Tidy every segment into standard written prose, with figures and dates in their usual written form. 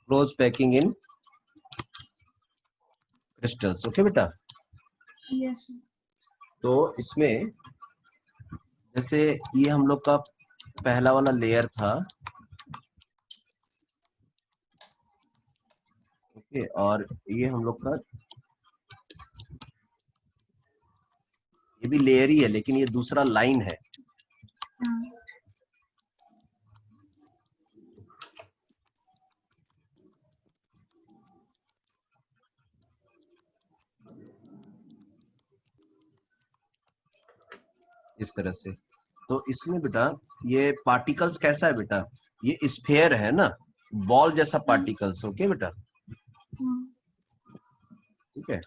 Close packing in crystals. Okay बेटा। Yes sir. तो इसमें जैसे ये हम लोग का पहला वाला लेयर था, ओके, और ये हम लोग का ये भी लेयर ही है, लेकिन ये दूसरा लाइन है। हाँ। इस तरह से। तो इसमें बेटा ये पार्टिकल्स कैसा है बेटा, ये स्फेयर है ना, बॉल जैसा पार्टिकल्स। ओके बेटा, हाँ। ठीक है।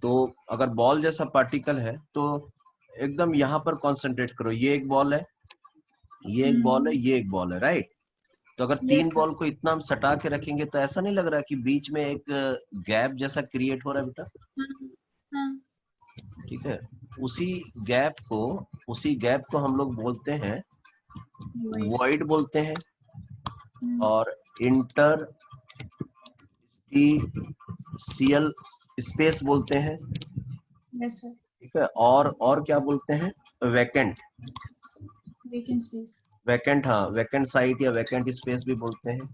तो अगर बॉल जैसा पार्टिकल है तो एकदम यहाँ पर कंसंट्रेट करो। ये एक बॉल है, ये एक बॉल है, ये एक बॉल है, राइट। तो अगर तीन यस बॉल को सर। इतना हम सटा के रखेंगे तो ऐसा नहीं लग रहा कि बीच में एक गैप जैसा क्रिएट हो रहा है बेटा। हाँ। हाँ। ठीक है। उसी उसी गैप को हम लोग बोलते हैं वॉइड। वॉइड बोलते हैं, और इंटर सीएल स्पेस बोलते हैं। Yes sir. ठीक है। और क्या बोलते हैं, वैकेंट। Vacant space. वैकेंट, हाँ, वैकेंट साइट या वैकेंट स्पेस भी बोलते हैं,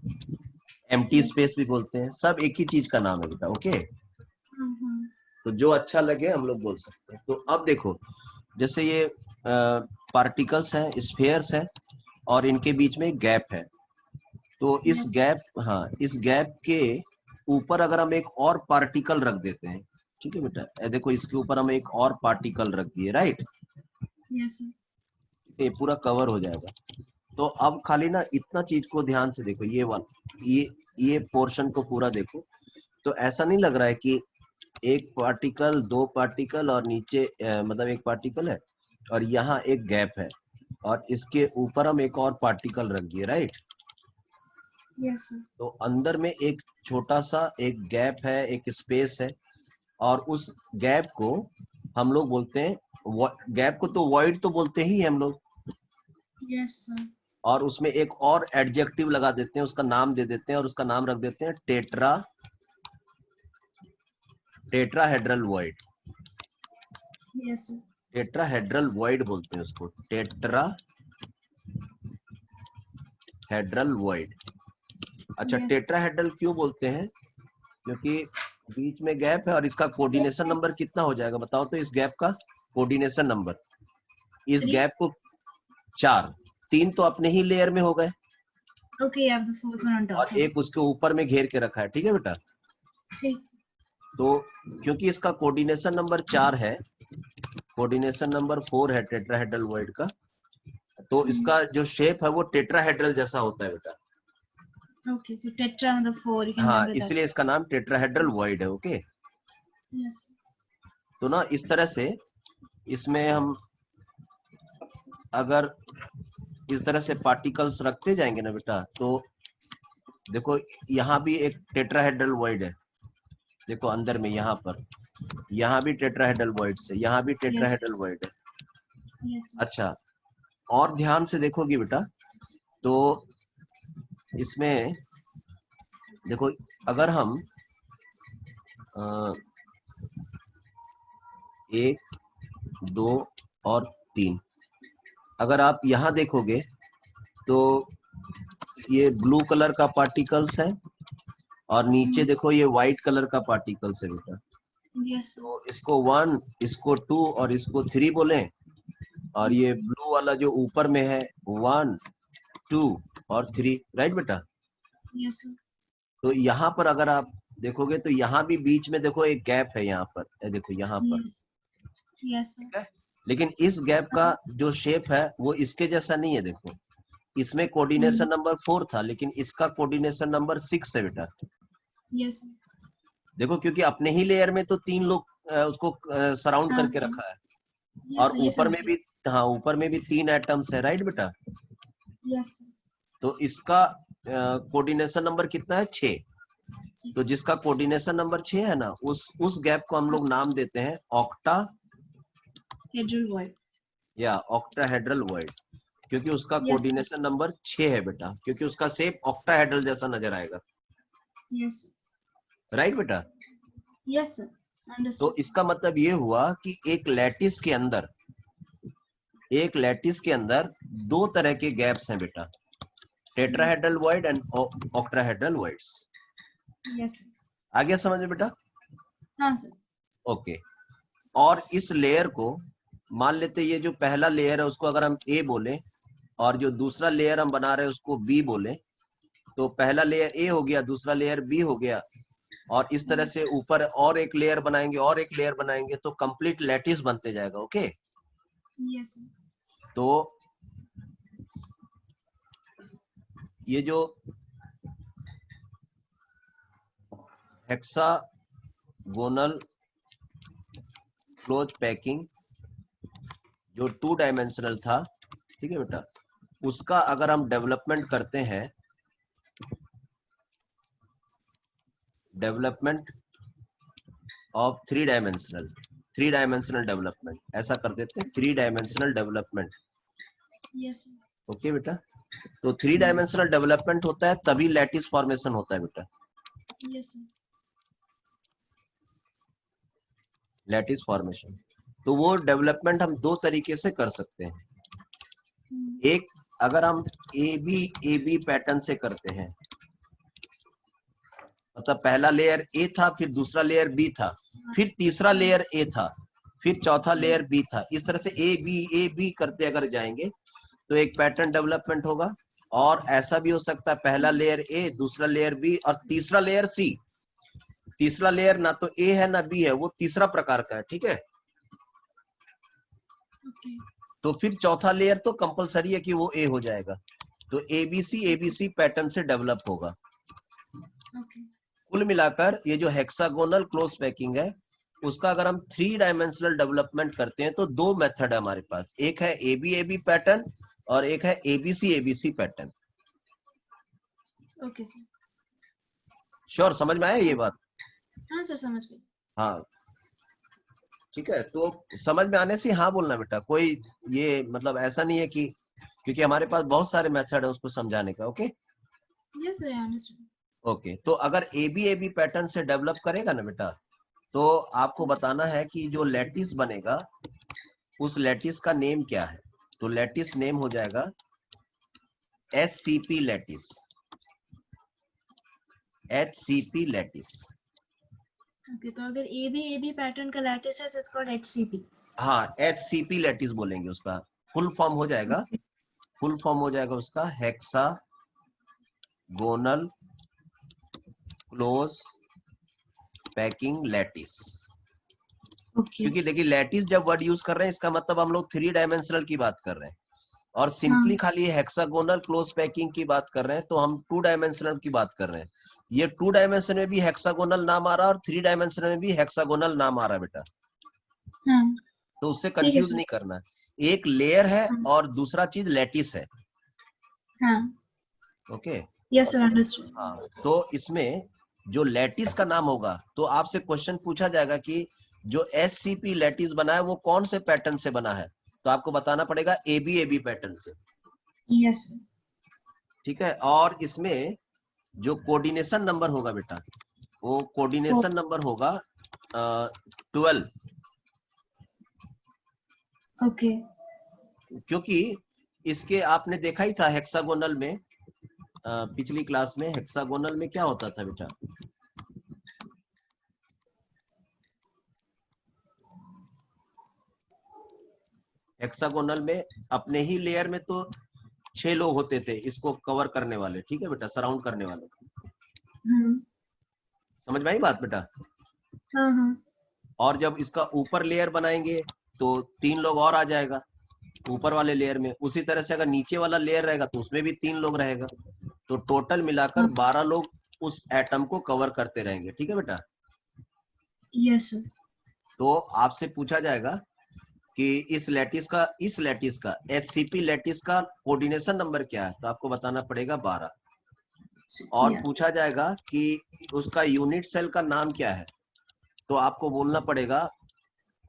एम्प्टी यस स्पेस भी सर। बोलते हैं। सब एक ही चीज का नाम है बेटा। ओके। हाँ हाँ। तो जो अच्छा लगे हम लोग बोल सकते हैं। तो अब देखो, जैसे ये पार्टिकल्स हैं, स्फेयर्स हैं, और इनके बीच में एक गैप है। तो इस यस गैप, हाँ, इस गैप के ऊपर अगर हम एक और पार्टिकल रख देते हैं, ठीक है बेटा, देखो इसके ऊपर हम एक और पार्टिकल रख दिए, राइट। Yes sir. ये पूरा कवर हो जाएगा। तो अब खाली ना इतना चीज को ध्यान से देखो, ये वाला, ये पोर्शन को पूरा देखो। तो ऐसा नहीं लग रहा है कि एक पार्टिकल, दो पार्टिकल और नीचे मतलब एक पार्टिकल है और यहाँ एक गैप है, और इसके ऊपर हम एक और पार्टिकल रख दिए, राइट। Yes sir. तो अंदर में एक छोटा सा एक गैप है, एक स्पेस है, और उस गैप को हम लोग बोलते हैं, गैप को तो वॉइड तो बोलते ही हैं हम लोग। Yes sir. और उसमें एक और एडजेक्टिव लगा देते हैं, उसका नाम दे देते हैं, और उसका नाम रख देते हैं tetrahedral void. Yes sir. Tetrahedral void बोलते हैं उसको, टेट्राहेड्रल वॉइड। अच्छा, यस। टेट्राहेड्रल क्यों बोलते हैं, क्योंकि बीच में गैप है, और इसका कोऑर्डिनेशन नंबर कितना हो जाएगा बताओ तो। इस गैप का कोऑर्डिनेशन नंबर, इस 3. गैप को 4, 3 तो अपने ही लेयर में हो गए, Okay, you have the fourth one on top. और एक उसके ऊपर में घेर के रखा है। ठीक है बेटा। ठीक। तो क्योंकि इसका कोऑर्डिनेशन नंबर 4 है, कोऑर्डिनेशन नंबर 4 है टेट्राहेड्रल वॉइड का, तो इसका जो शेप है वो टेट्राहेड्रल जैसा होता है बेटा। Okay, so tetra on the 4, you can हाँ, remember that. इसलिए इसका नाम टेट्राहेड्रल वॉइड है। ओके। Yes. तो ना इस तरह से इसमें हम अगर इस तरह से पार्टिकल्स रखते जाएंगे ना बेटा, तो देखो यहाँ भी एक टेट्राहेड्रल वॉइड है, देखो अंदर में, यहाँ पर, यहाँ भी टेट्राहेड्रल वॉइड से, यहाँ भी Yes. टेट्राहेड्रल वॉइड है। Yes. अच्छा, और ध्यान से देखोगी बेटा तो इसमें देखो, अगर हम 1, 2 और 3, अगर आप यहाँ देखोगे तो ये ब्लू कलर का पार्टिकल्स है, और नीचे देखो ये व्हाइट कलर का पार्टिकल्स है बेटा। Yes. तो इसको 1, इसको 2 और इसको 3 बोले, और ये ब्लू वाला जो ऊपर में है 1, 2 और 3, राइट बेटा। Yes. तो यहाँ पर अगर आप देखोगे तो यहाँ भी बीच में देखो एक गैप है, यहाँ पर, देखो यहाँ पर, Yes. Yes. ठीक है। लेकिन इस गैप का जो शेप है वो इसके जैसा नहीं है। देखो, इसमें कोऑर्डिनेशन नंबर 4 था, लेकिन इसका कोऑर्डिनेशन नंबर 6 है बेटा। Yes. देखो, क्योंकि अपने ही लेयर में तो 3 लोग उसको सराउंड करके रखा है, Yes. और Yes. ऊपर में भी, हाँ, ऊपर में भी 3 एटम्स है, राइट बेटा। Yes. तो इसका कोऑर्डिनेशन नंबर कितना है, 6। तो 6. जिसका कोऑर्डिनेशन नंबर 6 है ना, उस गैप को हम लोग नाम देते हैं ऑक्टा Hedral void. या ऑक्टाहेड्रल वॉइड, क्योंकि उसका Yes. कोऑर्डिनेशन नंबर 6 है बेटा, क्योंकि उसका शेप ऑक्टाहेड्रल जैसा नजर आएगा। Yes, sir. राइट बेटा? Yes, sir. तो Understood. इसका मतलब ये हुआ कि एक लैटिस के अंदर दो तरह के गैप्स हैं बेटा, tetrahedral void and octahedral voids. Yes, sir. आ गया समझ में बेटा? हाँ sir. ओके। और इस लेयर को मान लेते, ये जो पहला लेयर है उसको अगर हम ए बोले और जो दूसरा लेयर हम बना रहे हैं उसको बी बोले, तो पहला लेयर ए हो गया, दूसरा लेयर बी हो गया, और इस तरह से ऊपर और एक लेयर बनाएंगे और एक लेयर बनाएंगे तो कंप्लीट लैटिस बनते जाएगा। ओके। Yes, sir. तो ये जो हेक्सागोनल क्लोज पैकिंग जो 2 डायमेंशनल था, ठीक है बेटा, उसका अगर हम डेवलपमेंट करते हैं, डेवलपमेंट ऑफ 3 डायमेंशनल डेवलपमेंट, ऐसा कर देते हैं 3 dimensional development. Yes, sir. Okay बेटा? तो 3 डायमेंशनल डेवलपमेंट होता है तभी लैटिस फॉर्मेशन होता है बेटा, Yes, sir. Lattice formation. तो वो डेवलपमेंट हम दो तरीके से कर सकते हैं। एक, अगर हम ए बी पैटर्न से करते हैं, मतलब पहला लेयर ए था, फिर दूसरा लेयर बी था, फिर तीसरा लेयर ए था, फिर चौथा लेयर बी था, इस तरह से ए बी करते अगर जाएंगे तो एक पैटर्न डेवलपमेंट होगा। और ऐसा भी हो सकता है पहला लेयर ए, दूसरा लेयर बी और तीसरा लेयर सी। तीसरा लेयर ना तो ए है ना बी है, वो तीसरा प्रकार का है, ठीक है? Okay. तो फिर चौथा लेयर तो कंपलसरी है कि वो ए हो जाएगा, तो एबीसी पैटर्न से डेवलप होगा। Okay. कुल मिलाकर ये जो हेक्सागोनल क्लोज पैकिंग है उसका अगर हम 3 डायमेंशनल डेवलपमेंट करते हैं तो दो मेथड है हमारे पास, एक है एबी पैटर्न और एक है ABC pattern. Okay, sir. Sure, समझ में आया ये बात? हाँ सर, समझ गई. हाँ, ठीक है। तो समझ में आने से हाँ बोलना बेटा, कोई ये मतलब ऐसा नहीं है कि, क्योंकि हमारे पास बहुत सारे मेथड है उसको समझाने का। Okay Yes, sir, I understand. Okay. तो अगर एबी पैटर्न से डेवलप करेगा ना बेटा, तो आपको बताना है कि जो लैटिस बनेगा उस लैटिस का नेम क्या है। तो लैटिस नेम हो जाएगा HCP lattice, HCP lattice. Okay, तो अगर AB पैटर्न का लैटिस है, so it's called HCP. हाँ, HCP लैटिस बोलेंगे, उसका फुल फॉर्म हो जाएगा, फुल फॉर्म हो जाएगा उसका hexagonal close packing lattice. Okay. क्योंकि देखिए लैटिस जब वर्ड यूज कर रहे हैं इसका मतलब हम लोग 3 डायमेंशनल की बात कर रहे हैं, और सिंपली खाली हेक्सागोनल क्लोज पैकिंग की बात कर रहे हैं तो हम 2 डायमेंशनल की बात कर रहे हैं। ये 2 डायमेंशन में भी हेक्सागोनल नाम आ रहा है और 3 डायमेंशन में भी हेक्सागोनल नाम आ रहा है बेटा, हाँ. तो उससे ठीक है कंफ्यूज सर. नहीं करना है। एक लेयर है हाँ. और दूसरा चीज लैटिस है। हाँ. Okay Yes, sir, understood. हाँ, तो इसमें जो लैटिस का नाम होगा तो आपसे क्वेश्चन पूछा जाएगा कि जो HCP लैटिस बना है वो कौन से पैटर्न से बना है, तो आपको बताना पड़ेगा एबी पैटर्न से। Yes, sir. ठीक है। और इसमें जो कोऑर्डिनेशन नंबर होगा बेटा, वो कोऑर्डिनेशन नंबर होगा 12, Okay. क्योंकि इसके आपने देखा ही था हेक्सागोनल में, पिछली क्लास में हेक्सागोनल में क्या होता था बेटा, हेक्सागोनल में अपने ही लेयर में तो 6 लोग होते थे इसको कवर करने वाले, ठीक है बेटा, सराउंड करने वाले। समझ में आई बात बेटा? हाँ हाँ. और जब इसका ऊपर लेयर बनाएंगे तो 3 लोग और आ जाएगा ऊपर वाले लेयर में। उसी तरह से अगर नीचे वाला लेयर रहेगा तो उसमें भी 3 लोग रहेगा, तो टोटल मिलाकर 12 लोग उस एटम को कवर करते रहेंगे। ठीक है बेटा? Yes, sir. तो आपसे पूछा जाएगा कि इस लैटिस का HCP लैटिस का कोऑर्डिनेशन नंबर क्या है, तो आपको बताना पड़ेगा 12। और Yeah. पूछा जाएगा कि उसका यूनिट सेल का नाम क्या है, तो आपको बोलना पड़ेगा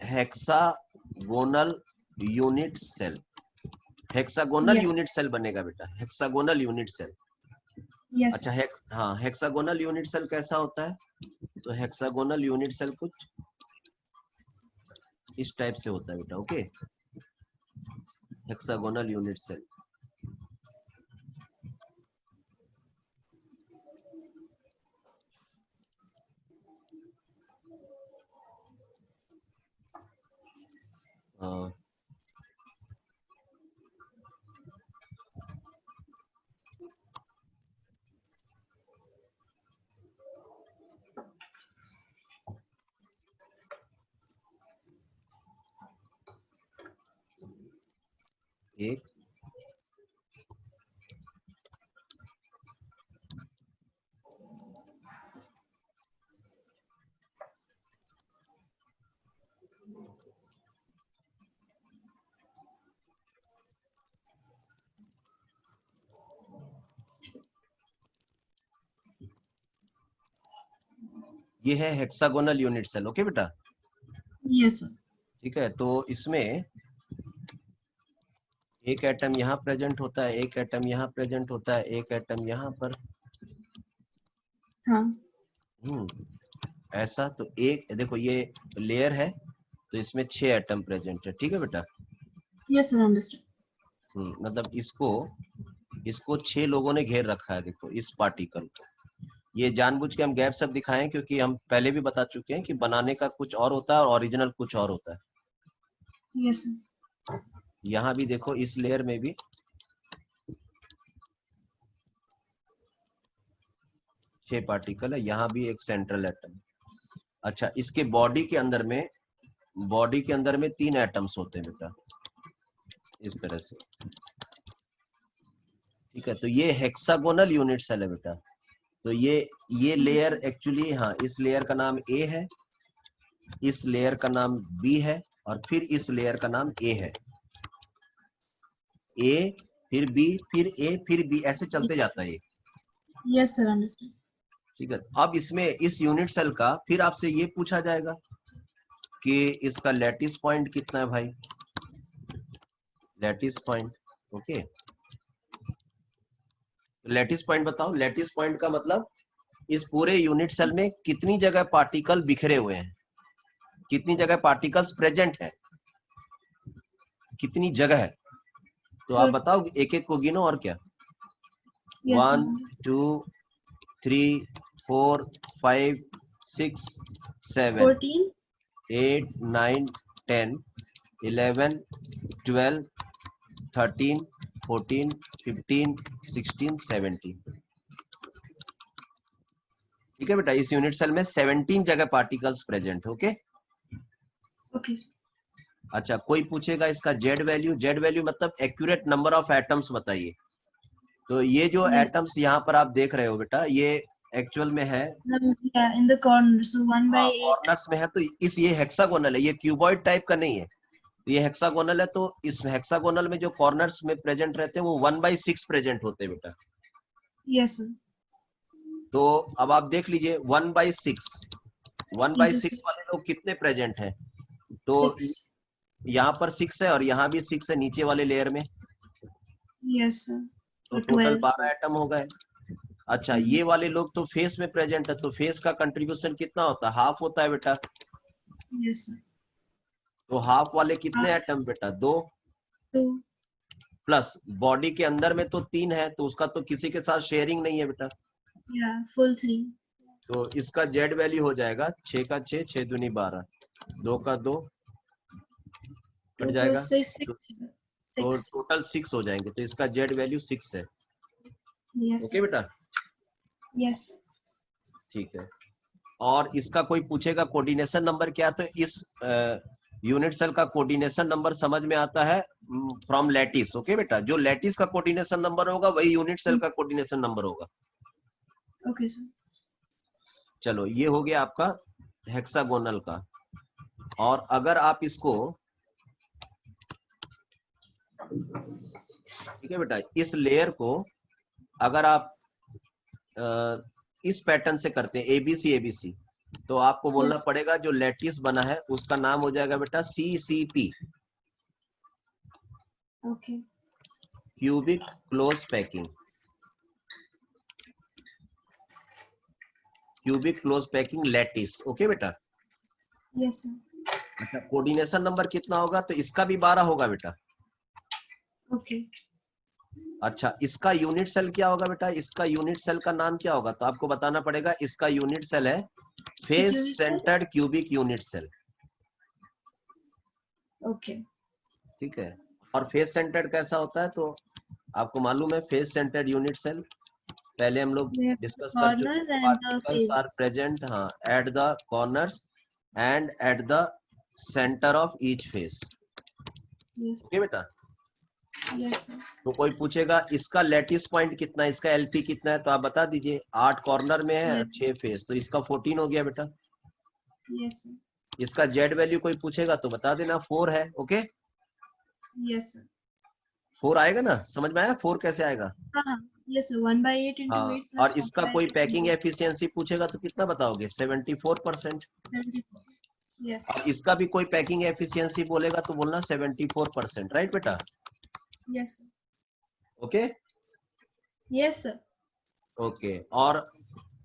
hexagonal unit cell. Hexagonal unit cell बनेगा बेटा, हेक्सागोनल यूनिट सेल। Yes. अच्छा हाँ, हेक्सागोनल यूनिट सेल कैसा होता है? तो हेक्सागोनल यूनिट सेल कुछ इस टाइप से होता है बेटा। Okay, hexagonal unit cell. एक ये है हेक्सागोनल यूनिट सेल। ओके बेटा, Yes, sir. ठीक है। तो इसमें एक एटम यहाँ प्रेजेंट होता है, एक एटम यहाँ प्रेजेंट होता है, एक एटम यहाँ पर। हाँ. ऐसा। तो एक देखो ये लेयर है, तो इसमें 6 एटम प्रेजेंट है। ठीक है बेटा। Yes, sir. Understood. मतलब इसको 6 लोगों ने घेर रखा है। देखो इस पार्टिकल को, ये जानबूझ के हम गैप सब दिखाए हैं, क्योंकि हम पहले भी बता चुके हैं कि बनाने का कुछ और होता है और ओरिजिनल कुछ और होता है। Yes, sir. यहाँ भी देखो इस लेयर में भी 6 पार्टिकल है, यहाँ भी एक सेंट्रल एटम। अच्छा, इसके बॉडी के अंदर में 3 एटम्स होते हैं बेटा, इस तरह से। ठीक है, तो ये हेक्सागोनल यूनिट सेल है बेटा। तो ये लेयर एक्चुअली, हाँ, इस लेयर का नाम ए है, इस लेयर का नाम बी है, और फिर इस लेयर का नाम ए है। ए, फिर बी, फिर ए, फिर बी, ऐसे चलते जाता है ये। Yes, sir. Understood. ठीक है। अब इसमें इस यूनिट सेल का फिर आपसे ये पूछा जाएगा कि इसका लैटिस पॉइंट कितना है भाई, lattice point. Okay, lattice point बताओ। लैटिस पॉइंट का मतलब इस पूरे यूनिट सेल में कितनी जगह पार्टिकल बिखरे हुए हैं, कितनी जगह पार्टिकल्स प्रेजेंट है, कितनी जगह है। तो आप बताओ, एक एक को गिनो और क्या। Yes, 1 sir. 2 3 4 5 6 7 14. 8 9 10 11 12 13 14 15 16 17। ठीक है बेटा, इस यूनिट सेल में 17 जगह पार्टिकल्स प्रेजेंट है। ओके। Okay, sir. अच्छा, कोई पूछेगा इसका जेड वैल्यू। जेड वैल्यू मतलब एक्यूरेट नंबर ऑफ एटम्स बताइए। तो ये जो Yes. एटम्स यहाँ पर आप देख रहे हो बेटा, ये एक्चुअल में है, Yeah, in the corner. So 1/8. Corners में है। तो ये हेक्सागोनल है, ये क्यूबॉइड टाइप का नहीं है। ये हेक्सागोनल है, तो इस हेक्सागोनल में जो कॉर्नर्स में प्रेजेंट रहते हैं वो 1/6 प्रेजेंट होते हैं बेटा। Yes, sir. तो अब आप देख लीजिए 1/6, Into 1/6 6. वाले लोग कितने प्रेजेंट हैं। तो 6. यहाँ पर 6 है और यहाँ भी 6 है नीचे वाले लेयर में, Yes, sir. तो So टोटल 12. 12 एटम हो गए। अच्छा, ये वाले लोग तो फेस में प्रेजेंट है, तो फेस का कंट्रीब्यूशन कितना होता है, हाफ होता है बेटा। Yes, sir. तो हाफ वाले कितने Half. एटम बेटा, 2, 2. प्लस बॉडी के अंदर में तो 3 है, तो उसका तो किसी के साथ शेयरिंग नहीं है बेटा। Yeah, full 3. तो इसका जेड वैल्यू हो जाएगा 6 का 6, 6 दूनी 12, 2 का 2 कट 2 जाएगा, 6 तो 6. 6. टोटल 6 हो जाएंगे। तो इसका जेड वैल्यू 6 है। Yes, okay sir. बेटा, Yes. ठीक है। और इसका कोई पूछेगा कोऑर्डिनेशन नंबर क्या, तो इस यूनिट सेल का कोऑर्डिनेशन नंबर समझ में आता है फ्रॉम लैटिस। ओके बेटा, जो लैटिस का कोऑर्डिनेशन नंबर होगा वही यूनिट सेल का कोऑर्डिनेशन नंबर होगा। Okay, sir. चलो, ये हो गया आपका हेक्सागोनल का। और अगर आप इसको, ठीक है बेटा, इस लेयर को अगर आप इस पैटर्न से करते हैं एबीसी एबीसी, तो आपको बोलना Yes. पड़ेगा जो लैटिस बना है उसका नाम हो जाएगा बेटा CCP, Okay. Cubic close packing. Cubic close packing lattice. Okay बेटा। Yes, sir. अच्छा, कोऑर्डिनेशन नंबर कितना होगा? तो इसका भी 12 होगा बेटा। Okay. अच्छा, इसका यूनिट सेल क्या होगा बेटा? इसका यूनिट सेल का नाम क्या होगा? तो आपको बताना पड़ेगा। इसका यूनिट सेल है face unit cell? Centred cubic unit cell. Okay. ठीक है। और फेस सेंटर्ड कैसा होता है? तो आपको मालूम है फेस सेंटर्ड यूनिट सेल पहले हम लोग We have डिस्कस कर चुके corners हैं। and the particles are faces. Present, हाँ, at the corners and at the centre of each face. Yes. Okay बेटा। Yes, sir. तो कोई पूछेगा इसका लैटिस पॉइंट कितना है, इसका एलपी कितना है, तो आप बता दीजिए। 8 कॉर्नर में है, Yes. 6 फेस, तो इसका 14 हो गया बेटा। Yes, sir. इसका जेड वैल्यू कोई पूछेगा तो बता देना 4 है। Okay, Yes, sir. 4 आएगा ना? समझ में आया 4 कैसे आएगा? हाँ, yes, sir. 1/8 into हाँ, 8 और plus इसका 1/8 कोई into पैकिंग 8. एफिशिएंसी पूछेगा तो कितना बताओगे? 74%। 74. Yes, और sir. इसका भी कोई पैकिंग एफिशिएंसी बोलेगा तो बोलना 74%। राइट बेटा? Yes, sir. Okay Yes, sir. Okay. और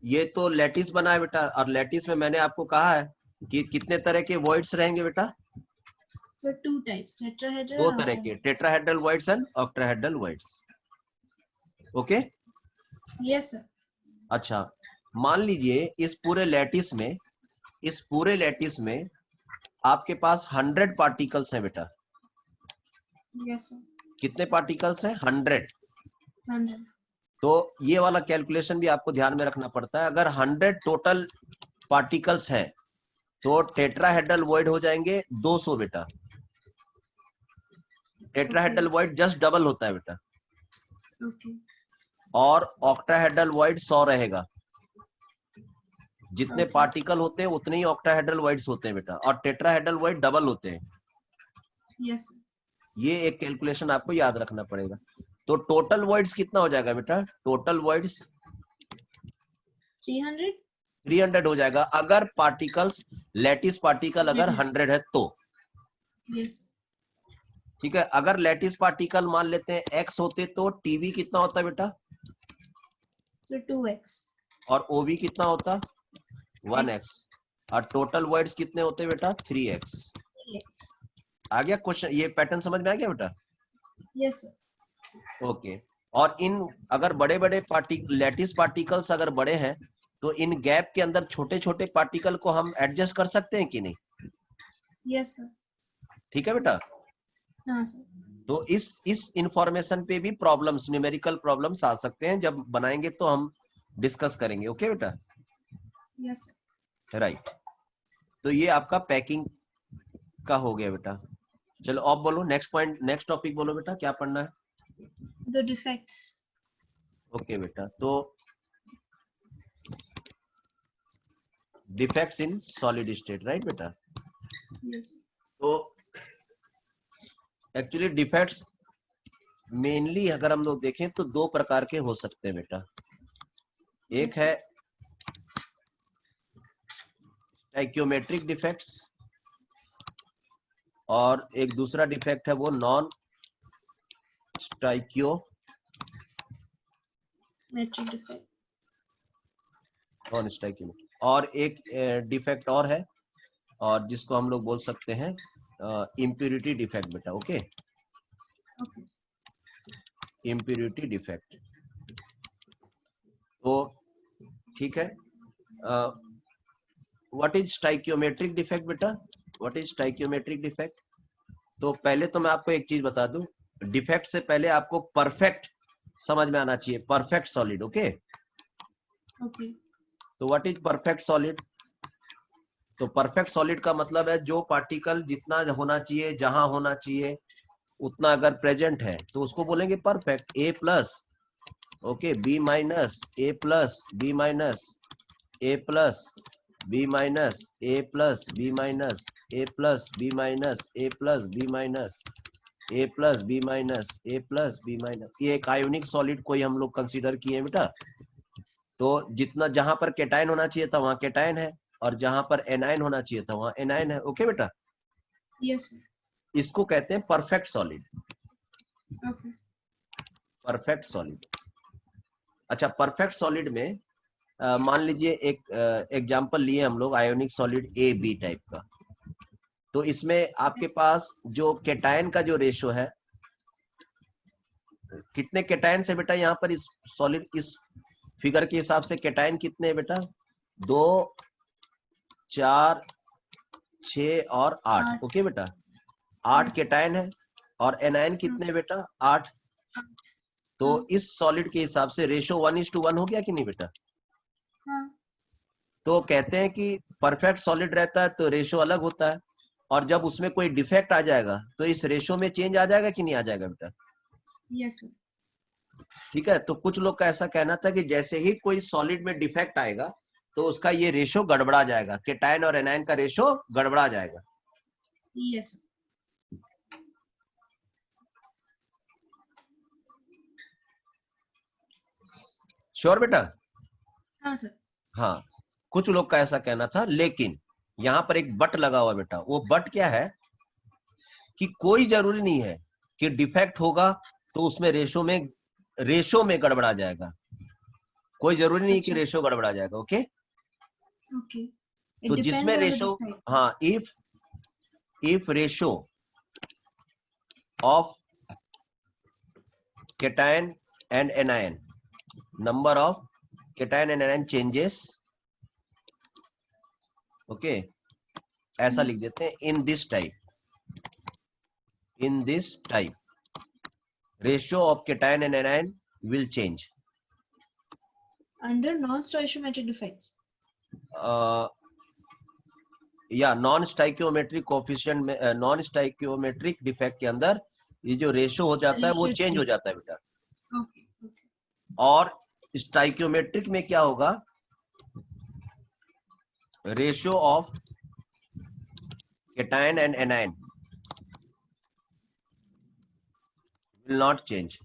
ये तो लैटिस बना है बेटा, और लैटिस में मैंने आपको कहा है कि कितने तरह के वॉइड्स रहेंगे बेटा? So 2 types, tetrahedral दो and तरह के, octahedral. Tetrahedral voids and octahedral voids. Okay. Yes, sir. अच्छा, मान लीजिए इस पूरे लैटिस में आपके पास 100 पार्टिकल्स हैं बेटा। Yes, sir. कितने पार्टिकल्स हैं? 100। 100. तो ये वाला कैलकुलेशन भी आपको ध्यान में रखना पड़ता है। अगर 100 टोटल पार्टिकल्स है तो टेट्राहेड्रल वॉइड हो जाएंगे 200 बेटा। टेट्राहेड्रल वॉइड जस्ट डबल होता है बेटा। Okay. और ऑक्टाहेड्रल वॉइड 100 रहेगा। जितने Okay. पार्टिकल होते हैं उतने ही ऑक्टाहेड्रल वॉइड्स होते हैं बेटा, और टेट्राहेड्रल वॉइड डबल होते हैं। Yes, sir. ये एक कैलकुलेशन आपको याद रखना पड़ेगा। तो टोटल वॉइड्स कितना हो जाएगा बेटा? Total voids 300? 300 हो जाएगा अगर पार्टिकल्स, लैटिस पार्टिकल अगर 100 है तो। Yes. ठीक है। अगर लैटिस पार्टिकल मान लेते हैं x होते तो टीवी कितना होता है बेटा? So 2x. और ओवी कितना होता? 1x। और टोटल वॉइड्स कितने होते बेटा? 3x। 3x. आ गया क्वेश्चन? ये पैटर्न समझ में आ गया बेटा? Yes, sir. ओके। और इन अगर बड़े बड़े लैटिस पार्टिकल्स अगर बड़े हैं तो इन गैप के अंदर छोटे छोटे पार्टिकल को हम एडजस्ट कर सकते हैं कि नहीं? Yes, sir. ठीक है बेटा। हाँ, sir. तो इस इंफॉर्मेशन पे भी प्रॉब्लम्स, न्यूमेरिकल प्रॉब्लम्स आ सकते हैं। जब बनाएंगे तो हम डिस्कस करेंगे। ओके बेटा? Yes, sir. राइट। तो ये आपका पैकिंग का हो गया बेटा। चलो अब बोलो नेक्स्ट पॉइंट, नेक्स्ट टॉपिक बोलो बेटा, क्या पढ़ना है? The defects. ओके बेटा। तो defects in solid state, right बेटा? Yes. तो एक्चुअली डिफेक्ट्स मेनली अगर हम लोग देखें तो 2 प्रकार के हो सकते हैं बेटा। एक है स्टाइकियोमेट्रिक डिफेक्ट्स, और एक दूसरा डिफेक्ट है वो non Metric defect. Non stoichiometric. और एक डिफेक्ट और है, और जिसको हम लोग बोल सकते हैं इम्प्यूरिटी डिफेक्ट बेटा। Okay, Okay. Impurity defect. तो ठीक है। व्हाट इज स्टाइकियोमेट्रिक डिफेक्ट बेटा? What is stoichiometric defect? तो पहले तो मैं आपको एक चीज बता दूं, डिफेक्ट से पहले आपको परफेक्ट समझ में आना चाहिए। Perfect solid. ओके। Okay. तो व्हाट इज परफेक्ट सॉलिड? तो परफेक्ट सॉलिड का मतलब है जो पार्टिकल जितना होना चाहिए, जहां होना चाहिए उतना अगर प्रेजेंट है तो उसको बोलेंगे परफेक्ट। ए प्लस, ओके, बी माइनस, ए प्लस, बी माइनस, ए प्लस, बी माइनस, ए प्लस, बी माइनस, ए प्लस, बी माइनस, ए प्लस, बी माइनस, ए प्लस, बी माइनस, ए प्लस, बी माइनस। ये एक आयोनिक सॉलिड कोई हम लोग कंसीडर किए हैं बेटा। तो जितना जहां पर केटायन होना चाहिए था वहां केटायन है, और जहां पर एनायन होना चाहिए था वहां एनायन है। ओके बेटा? Yes, sir. इसको कहते हैं perfect solid. Okay. Perfect solid. अच्छा, परफेक्ट सॉलिड में मान लीजिए एक एग्जांपल लिए हम लोग ionic solid A B type का, तो इसमें आपके पास जो केटायन का जो रेशो है, कितने केटायन से बेटा यहाँ पर इस सॉलिड इस फिगर के हिसाब से केटायन कितने हैं बेटा? 2 4 6 और 8। ओके बेटा, 8 केटायन है और एनायन कितने हैं बेटा? 8। तो इस सॉलिड के हिसाब से रेशो 1:1 हो गया कि नहीं बेटा? तो कहते हैं कि परफेक्ट सॉलिड रहता है तो रेशो अलग होता है, और जब उसमें कोई डिफेक्ट आ जाएगा तो इस रेशो में चेंज आ जाएगा कि नहीं आ जाएगा बेटा? Yes sir. ठीक है, तो कुछ लोग का ऐसा कहना था कि जैसे ही कोई सॉलिड में डिफेक्ट आएगा तो उसका ये रेशो गड़बड़ा जाएगा, केटायन और एनायन का रेशो गड़बड़ा जाएगा। यस। श्योर बेटा? हाँ सर। हाँ, कुछ लोग का ऐसा कहना था, लेकिन यहाँ पर एक बट लगा हुआ बेटा। वो बट क्या है कि कोई जरूरी नहीं है कि डिफेक्ट होगा तो उसमें रेशो में गड़बड़ा जाएगा। कोई जरूरी नहीं कि रेशो गड़बड़ा जाएगा। Okay okay. तो जिसमें रेशो, हाँ, if ratio of cation and anion, number of cation and anion changes, okay, ऐसा लिख देते हैं, in this type ratio of cation and anion will change under non स्टोइशियोमेट्रिक defects, या नॉन स्टाइकियोमेट्रिक कोएफिशिएंट में, non stoichiometric defect के अंदर ये जो रेशियो हो जाता है वो चेंज हो जाता है बेटा। और स्टाइकियोमेट्रिक में क्या होगा? Ratio of cation and anion will not change.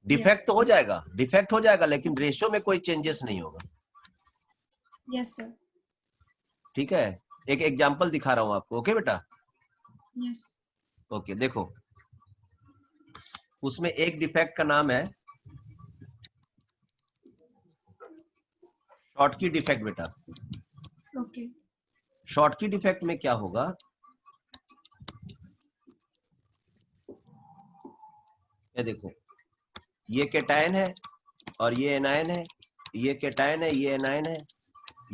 Defect तो हो जाएगा, लेकिन रेशियो में कोई चेंजेस नहीं होगा। Yes sir. ठीक है, एक एग्जांपल दिखा रहा हूं आपको। ओके बेटा? यस। ओके, देखो उसमें एक डिफेक्ट का नाम है शॉर्टकी डिफेक्ट बेटा। ओके। शॉर्टकी डिफेक्ट में क्या होगा? ये देखो, ये केटायन है और ये एनायन है, ये केटायन है, ये एनायन है,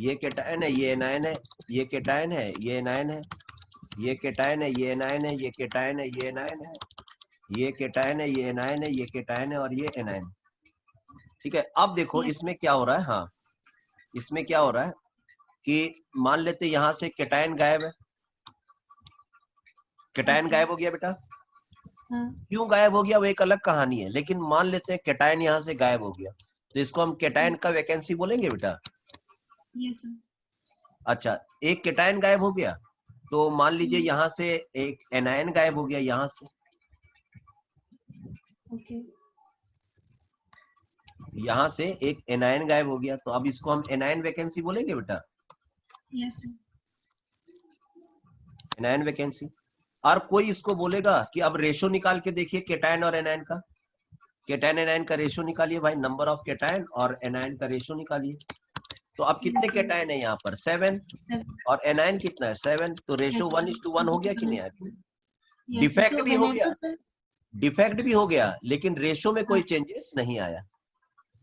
ये केटायन है, ये एनायन है, ये केटायन है, ये एनायन है, ये केटायन है, ये एनायन है, ये केटायन है, ये एनायन है, ये केटायन है, ये एनायन है, ये केटायन है और ये एनायन। ठीक है, अब देखो इसमें क्या हो रहा है। हाँ, इसमें क्या हो रहा है कि मान लेते यहां से केटायन गायब है, केटायन गायब हो गया बेटा। क्यों गायब हो गया वो एक अलग कहानी है, लेकिन मान लेते हैं केटायन यहां से गायब हो गया, तो इसको हम केटायन का वैकेंसी बोलेंगे बेटा। Yes sir. अच्छा, एक केटायन गायब हो गया तो मान लीजिए यहाँ से एक एनायन गायब हो गया, यहाँ से ओके। यहाँ से एक एनायन गायब हो गया, तो अब इसको हम एनायन वैकेंसी बोलेंगे बेटा। Yes sir. Anion vacancy. और कोई इसको बोलेगा कि अब रेशो निकाल के देखिए केटायन और एनायन का, केटायन एनायन का रेशो निकालिए भाई, नंबर ऑफ केटायन और एनायन का रेशो निकालिए। तो अब कितने केटायन है यहाँ पर? 7, और एनायन कितना है? 7। तो रेशो 1:1 हो गया कि नहीं? डिफेक्ट भी हो गया, डिफेक्ट भी हो गया, लेकिन रेशो में कोई चेंजेस नहीं आया।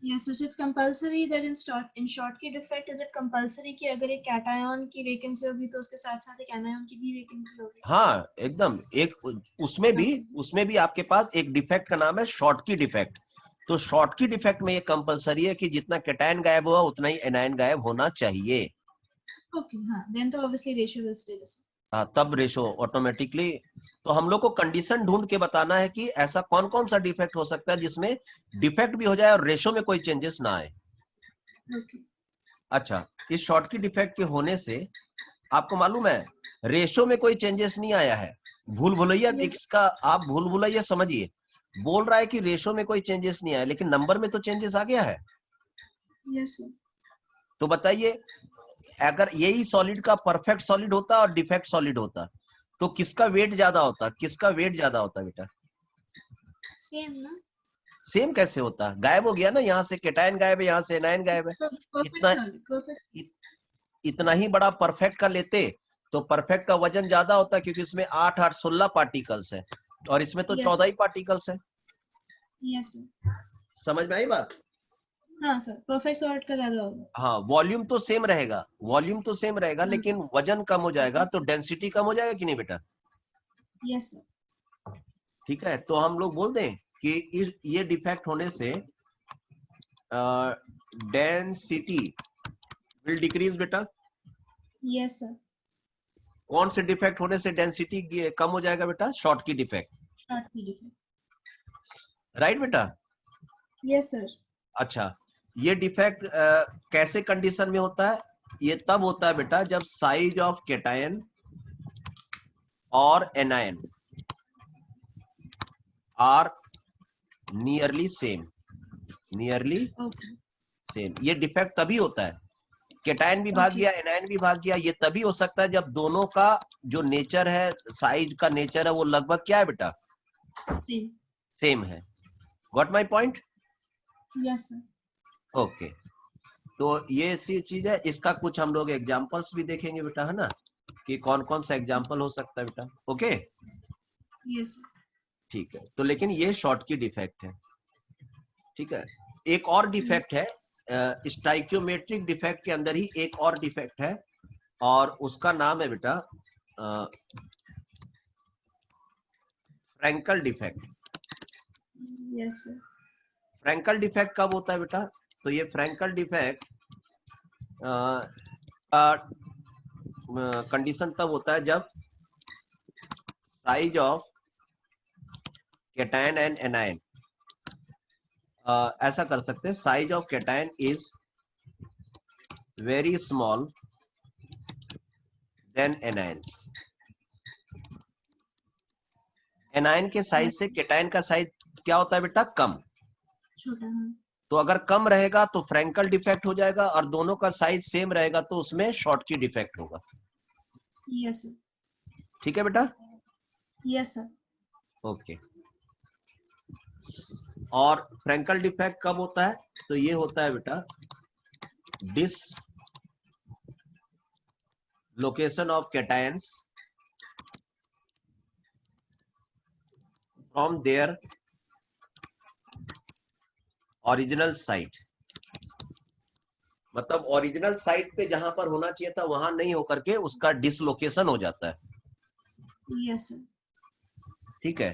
Yes, so it's compulsory that in Schottky defect is it compulsory कि अगर एक कैटायन की वैकेंसी होगी तो उसके साथ साथ एक एनायन की भी वैकेंसी होगी? हाँ एकदम, एक उसमें भी आपके पास एक डिफेक्ट का नाम है शॉर्टकी डिफेक्ट। तो शॉर्टकी डिफेक्ट में ये कंपलसरी है कि जितना केटायन गायब हुआ उतना ही एनायन गायब होना चाहिए। ओके, हाँ, देन तो obviously ratio will stay the same. हाँ, तब रेशो ऑटोमेटिकली। तो हम लोग को कंडीशन ढूंढ के बताना है कि ऐसा कौन कौन सा डिफेक्ट हो सकता है जिसमें डिफेक्ट भी हो जाए और रेशो में कोई चेंजेस ना आए। अच्छा, इस शॉर्टकी डिफेक्ट के होने से आपको मालूम है रेशो में कोई चेंजेस नहीं आया है। भूल भुलैया इसका आप भूल भुलैया समझिए, बोल रहा है कि रेशो में कोई चेंजेस नहीं आया, लेकिन नंबर में तो चेंजेस आ गया है। Yes sir. तो बताइए, अगर यही सॉलिड का परफेक्ट सॉलिड होता और डिफेक्ट सॉलिड होता तो किसका वेट ज्यादा होता? किसका वेट ज्यादा होता बेटा? सेम ना? सेम कैसे होता है? गायब हो गया ना, यहाँ से कैटायन गायब है, यहाँ से एनायन गायब है। इतना इतना ही बड़ा परफेक्ट का लेते तो परफेक्ट का वजन ज्यादा होता है, क्योंकि इसमें 8 8 16 पार्टिकल्स है और इसमें तो 14 ही पार्टिकल्स है। यस समझ में आई बात? हाँ सर, परफेक्ट सॉर्ट का ज्यादा होगा। हाँ, वॉल्यूम तो सेम रहेगा, वॉल्यूम तो सेम रहेगा, लेकिन वजन कम हो जाएगा, तो डेंसिटी कम हो जाएगा कि नहीं बेटा? Yes sir. ठीक है, तो हम लोग बोल दें कि ये डिफेक्ट होने से डेंसिटी विल डिक्रीज बेटा। Yes sir. कौन से डिफेक्ट होने से डेंसिटी कम हो जाएगा बेटा? शॉर्ट की डिफेक्ट। शॉर्ट की डिफेक्ट, राइट बेटा? Yes sir. अच्छा, ये डिफेक्ट कैसे कंडीशन में होता है? ये तब होता है बेटा जब साइज ऑफ कैटायन और anion are nearly same, nearly same. ये डिफेक्ट तभी होता है, कैटायन भी भाग गया, एनायन भी भाग गया, ये तभी हो सकता है जब दोनों का जो नेचर है, साइज का नेचर है, वो लगभग क्या है बेटा? सेम। सेम है। Got my point? Yes sir. Okay, तो ये ऐसी चीज है, इसका कुछ हम लोग एग्जांपल्स भी देखेंगे बेटा, है ना, कि कौन कौन सा एग्जांपल हो सकता है बेटा। Okay, yes sir. ठीक है, तो लेकिन ये शॉर्ट की डिफेक्ट है। ठीक है, एक और डिफेक्ट है, स्टाइक्योमेट्रिक डिफेक्ट के अंदर ही एक और डिफेक्ट है, और उसका नाम है बेटा Frenkel defect. Yes sir. Frenkel defect कब होता है बेटा? तो ये फ्रैंकल डिफेक्ट का कंडीशन तब होता है जब size of cation and anion, ऐसा कर सकते हैं, size of cation is very small than anions. Anion के साइज से कैटायन का साइज क्या होता है बेटा? कम, छोटा। तो अगर कम रहेगा तो फ्रैंकल डिफेक्ट हो जाएगा, और दोनों का साइज सेम रहेगा तो उसमें शॉर्ट की डिफेक्ट होगा। Yes sir. ठीक है बेटा? Yes sir. ओके, और फ्रैंकल डिफेक्ट कब होता है? तो ये होता है बेटा dislocation of cations from their original site. मतलब ओरिजिनल साइट पे जहां पर होना चाहिए था वहां नहीं होकर के उसका डिसलोकेशन हो जाता है। Yes sir. ठीक है,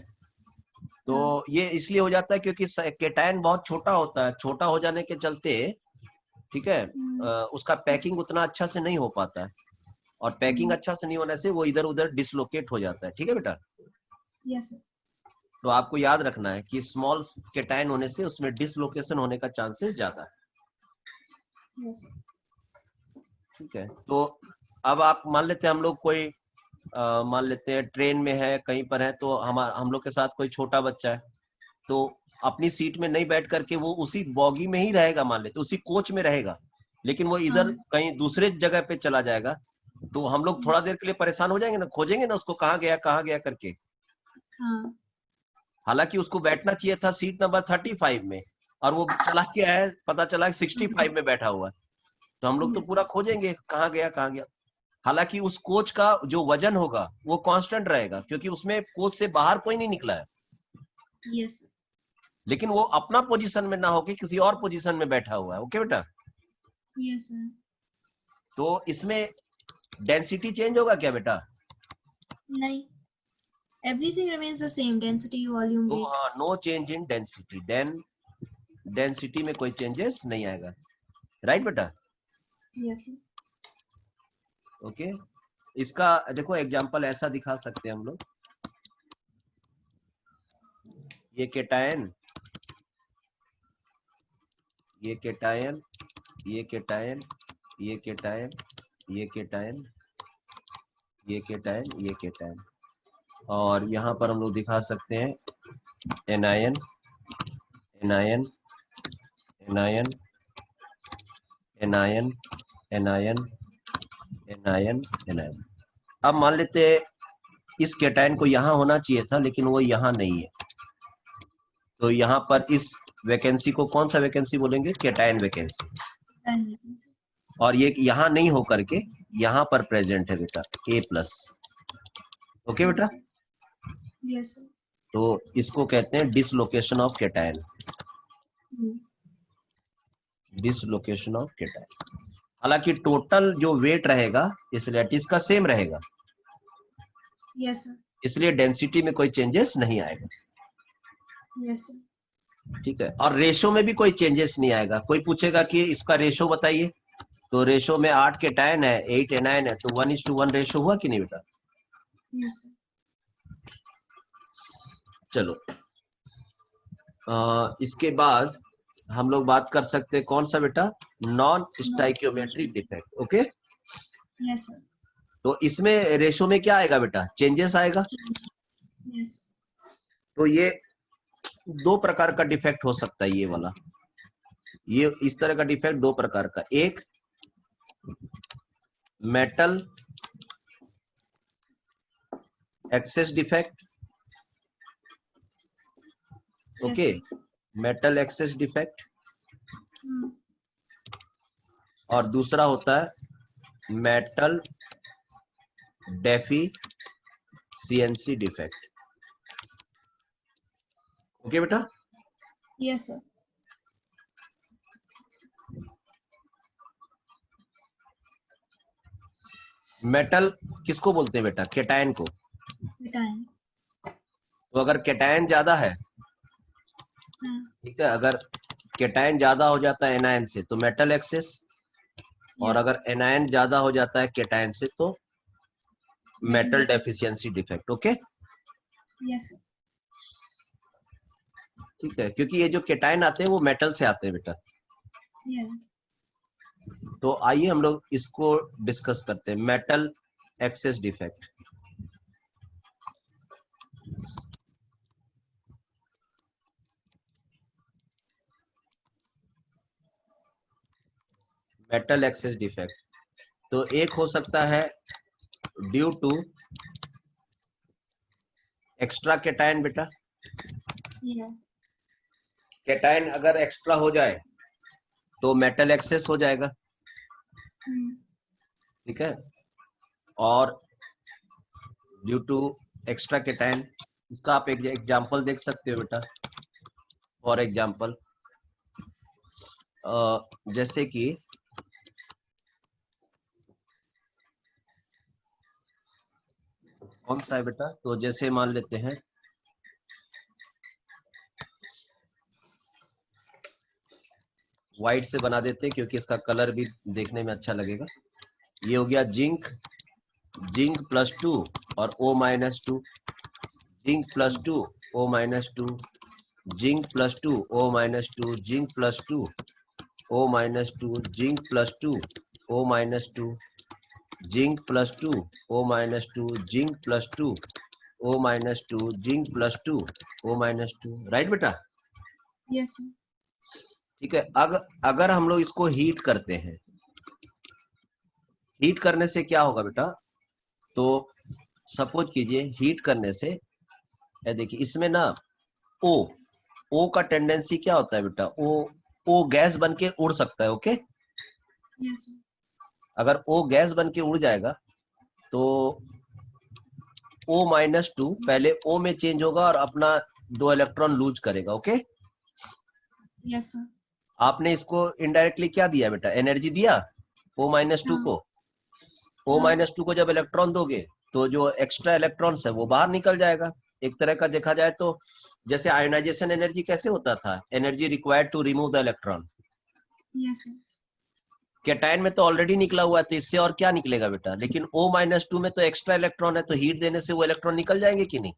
तो ये इसलिए हो जाता है क्योंकि कैटायन बहुत छोटा होता है, छोटा हो जाने के चलते, ठीक है, उसका पैकिंग उतना अच्छा से नहीं हो पाता है, और पैकिंग अच्छा से नहीं होने से वो इधर उधर डिसलोकेट हो जाता है। ठीक है बेटा? Yes sir. तो आपको याद रखना है कि स्मॉल कैटायन होने से उसमें डिसलोकेशन होने का चांसेस ज्यादा है। Yes sir. ठीक है, तो अब आप मान लेते हैं हम लोग कोई मान लेते हैं ट्रेन में है, कहीं पर है, तो हम लोग के साथ कोई छोटा बच्चा है, तो अपनी सीट में नहीं बैठ करके वो उसी बॉगी में ही रहेगा, मान लेते उसी कोच में रहेगा, लेकिन वो इधर कहीं दूसरे जगह पे चला जाएगा, तो हम लोग थोड़ा देर के लिए परेशान हो जाएंगे ना, खोजेंगे ना उसको, कहाँ गया करके। हालांकि उसको बैठना चाहिए था सीट नंबर 35 में, और वो चला गया है, पता चला 65 में बैठा हुआ है, तो हम लोग तो पूरा खोजेंगे कहाँ गया। हालांकि उस कोच का जो वजन होगा वो कांस्टेंट रहेगा, क्योंकि उसमें कोच से बाहर कोई नहीं निकला है। यस। लेकिन वो अपना पोजीशन में ना होके किसी और पोजीशन में बैठा हुआ है। ओके बेटा? Yes sir. तो इसमें डेंसिटी चेंज होगा क्या बेटा? नहीं, everything remains the same, density, volume, तो weight. हाँ, no change in density, density में कोई चेंजेस नहीं आएगा। राइट बेटा? Yes sir. ओके, इसका देखो एग्जांपल ऐसा दिखा सकते हैं हम लोग, ये कैटायन, ये कैटायन, ये कैटायन, ये कैटायन, ये कैटायन, ये कैटायन, ये कैटायन, और यहाँ पर हम लोग दिखा सकते हैं anion, anion, anion, anion, anion, anion, anion. अब मान लेते इस कैटायन को यहाँ होना चाहिए था, लेकिन वो यहाँ नहीं है, तो यहाँ पर इस वैकेंसी को कौन सा वैकेंसी बोलेंगे? Cation vacancy. और ये यहाँ नहीं हो करके यहाँ पर प्रेजेंट है बेटा A+। ओके बेटा, यस सर। तो इसको कहते हैं dislocation of cation. Dislocation of cation. हालांकि टोटल जो वेट रहेगा इस लैटिस का सेम रहेगा, यस सर। इसलिए डेंसिटी में कोई चेंजेस नहीं आएगा। Yes sir. ठीक है, और रेशो में भी कोई चेंजेस नहीं आएगा। कोई पूछेगा कि इसका रेशो बताइए, तो रेशो में 8 कैटायन है 8 एनायन है, तो 1:1 रेशो हुआ कि नहीं बेटा? Yes sir. चलो इसके बाद हम लोग बात कर सकते हैं कौन सा बेटा? Non stoichiometric defect. Okay, yes sir. तो इसमें रेशो में क्या आएगा बेटा? चेंजेस आएगा। यस। तो ये दो प्रकार का डिफेक्ट हो सकता है। ये वाला, ये इस तरह का डिफेक्ट दो प्रकार का, एक metal excess defect. Okay, metal excess defect, और दूसरा होता है मेटल डेफिशिएंसी डिफेक्ट। ओके बेटा? Yes sir. मेटल किसको बोलते हैं बेटा? कैटायन को। कैटायन। तो अगर कैटायन ज्यादा है, ठीक है, अगर कैटायन ज्यादा हो जाता है एनायन से तो मेटल एक्सेस, और अगर एनायन ज्यादा हो जाता है कैटायन से तो metal deficiency defect. Okay, yes. ठीक है, क्योंकि ये जो कैटायन आते हैं वो मेटल से आते हैं बेटा। तो आइए हम लोग इसको डिस्कस करते हैं, metal excess defect. Metal excess defect तो एक हो सकता है ड्यू टू एक्स्ट्रा कैटायन बेटा। कैटायन अगर एक्स्ट्रा हो जाए तो मेटल एक्सेस हो जाएगा। ठीक है, और ड्यू टू एक्स्ट्रा कैटायन, इसका आप एक एग्जांपल देख सकते हो बेटा। फॉर एग्जांपल जैसे कि कौन सा है बेटा? तो जैसे मान लेते हैं व्हाइट से बना देते हैं क्योंकि इसका कलर भी देखने में अच्छा लगेगा। ये हो गया जिंक, जिंक +2 और O-2, zinc +2 O-2, zinc +2 O-2, zinc +2 O-2, zinc +2 O-2, zinc +2 O-2, zinc +2 O-2, zinc +2 O-2। Right बेटा? यस। ठीक है, अगर हम लोग इसको हीट करते हैं, हीट करने से क्या होगा बेटा? तो सपोज कीजिए हीट करने से, देखिए इसमें ना ओ का टेंडेंसी क्या होता है बेटा? ओ गैस बन के उड़ सकता है। Okay, yes. अगर ओ गैस बन के उड़ जाएगा तो O-2 पहले O में चेंज होगा और अपना 2 इलेक्ट्रॉन लूज करेगा। Okay, yes sir. आपने इसको इनडायरेक्टली क्या दिया बेटा? एनर्जी दिया O-2 को। O-2 को जब इलेक्ट्रॉन दोगे तो जो एक्स्ट्रा इलेक्ट्रॉन्स है वो बाहर निकल जाएगा। एक तरह का देखा जाए तो जैसे आयोनाइजेशन एनर्जी कैसे होता था? Energy required to remove the electron. Yes sir. Cation में तो ऑलरेडी निकला हुआ है, तो इससे और क्या निकलेगा बेटा? लेकिन O-2 में तो एक्स्ट्रा इलेक्ट्रॉन है, तो हीट देने से वो इलेक्ट्रॉन निकल जाएंगे कि नहीं?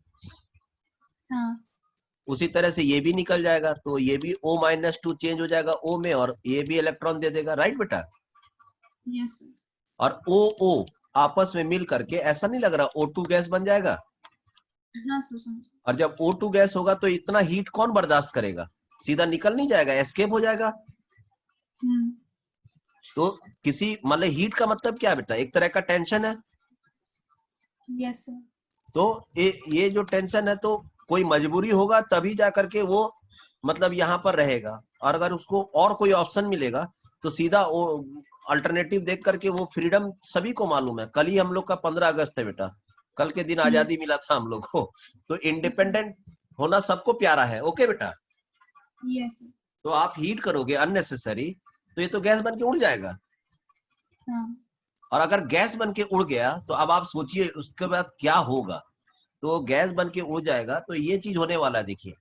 हाँ। उसी तरह से ये भी निकल जाएगा, तो ये भी O-2 चेंज हो जाएगा O में और ये भी इलेक्ट्रॉन दे देगा। राइट बेटा? Yes sir. और O आपस में मिल करके ऐसा नहीं लग रहा O2 गैस बन जाएगा। हाँ सर। और जब O2 गैस होगा तो इतना हीट कौन बर्दाश्त करेगा? सीधा निकल नहीं जाएगा, एस्केप हो जाएगा। तो किसी मतलब हीट का मतलब क्या बेटा? एक तरह का टेंशन है। Yes sir. तो ये जो टेंशन है तो कोई मजबूरी होगा तभी जा करके वो मतलब यहाँ पर रहेगा, और अगर उसको और कोई ऑप्शन मिलेगा तो सीधा वो अल्टरनेटिव देख करके वो फ्रीडम सभी को मालूम है। कल ही हम लोग का 15 अगस्त है बेटा, कल के दिन आजादी मिला था हम लोग को, तो इंडिपेंडेंट होना सबको प्यारा है। ओके बेटा, यस सर। तो आप हीट करोगे अननेसेसरी तो ये तो गैस बन के उड़ जाएगा, हाँ और अगर गैस बन के उड़ गया तो अब आप सोचिए उसके बाद क्या होगा। तो गैस बन के उड़ जाएगा तो ये चीज होने वाला है। देखिए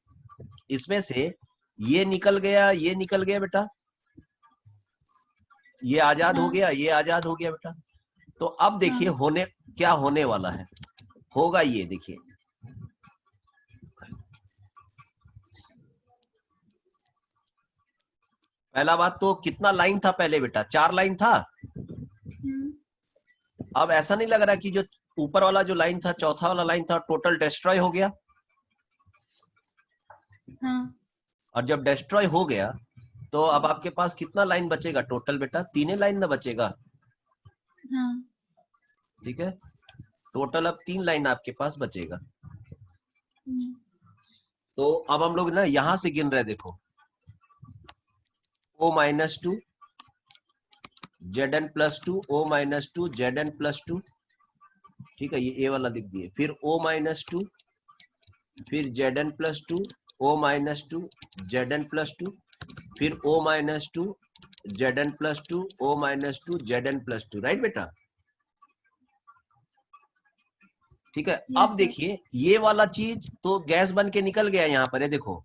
इसमें से ये निकल गया, ये निकल गया बेटा, ये आजाद हो गया, ये आजाद हो गया बेटा। तो अब देखिए होने क्या होने वाला है, होगा ये देखिए, पहला बात तो कितना लाइन था पहले बेटा, 4 लाइन था। अब ऐसा नहीं लग रहा कि जो ऊपर वाला जो लाइन था, चौथा वाला लाइन था, टोटल डिस्ट्रॉय हो गया। हाँ। और जब डिस्ट्रॉय हो गया तो अब आपके पास कितना लाइन बचेगा टोटल बेटा, 3 लाइन ना बचेगा। हाँ। ठीक है, टोटल अब 3 लाइन आपके पास बचेगा। तो अब हम लोग ना यहां से गिन रहे, देखो O-2 Zn+2 O-2 Zn+2, ठीक है, ये ए वाला लिख दिए, फिर O-2 फिर Zn+2 O-2 Zn+2 फिर O-2 Zn+2 O-2 Zn+2, right बेटा। ठीक है, अब देखिए ये वाला चीज तो गैस बन के निकल गया यहाँ पर है, देखो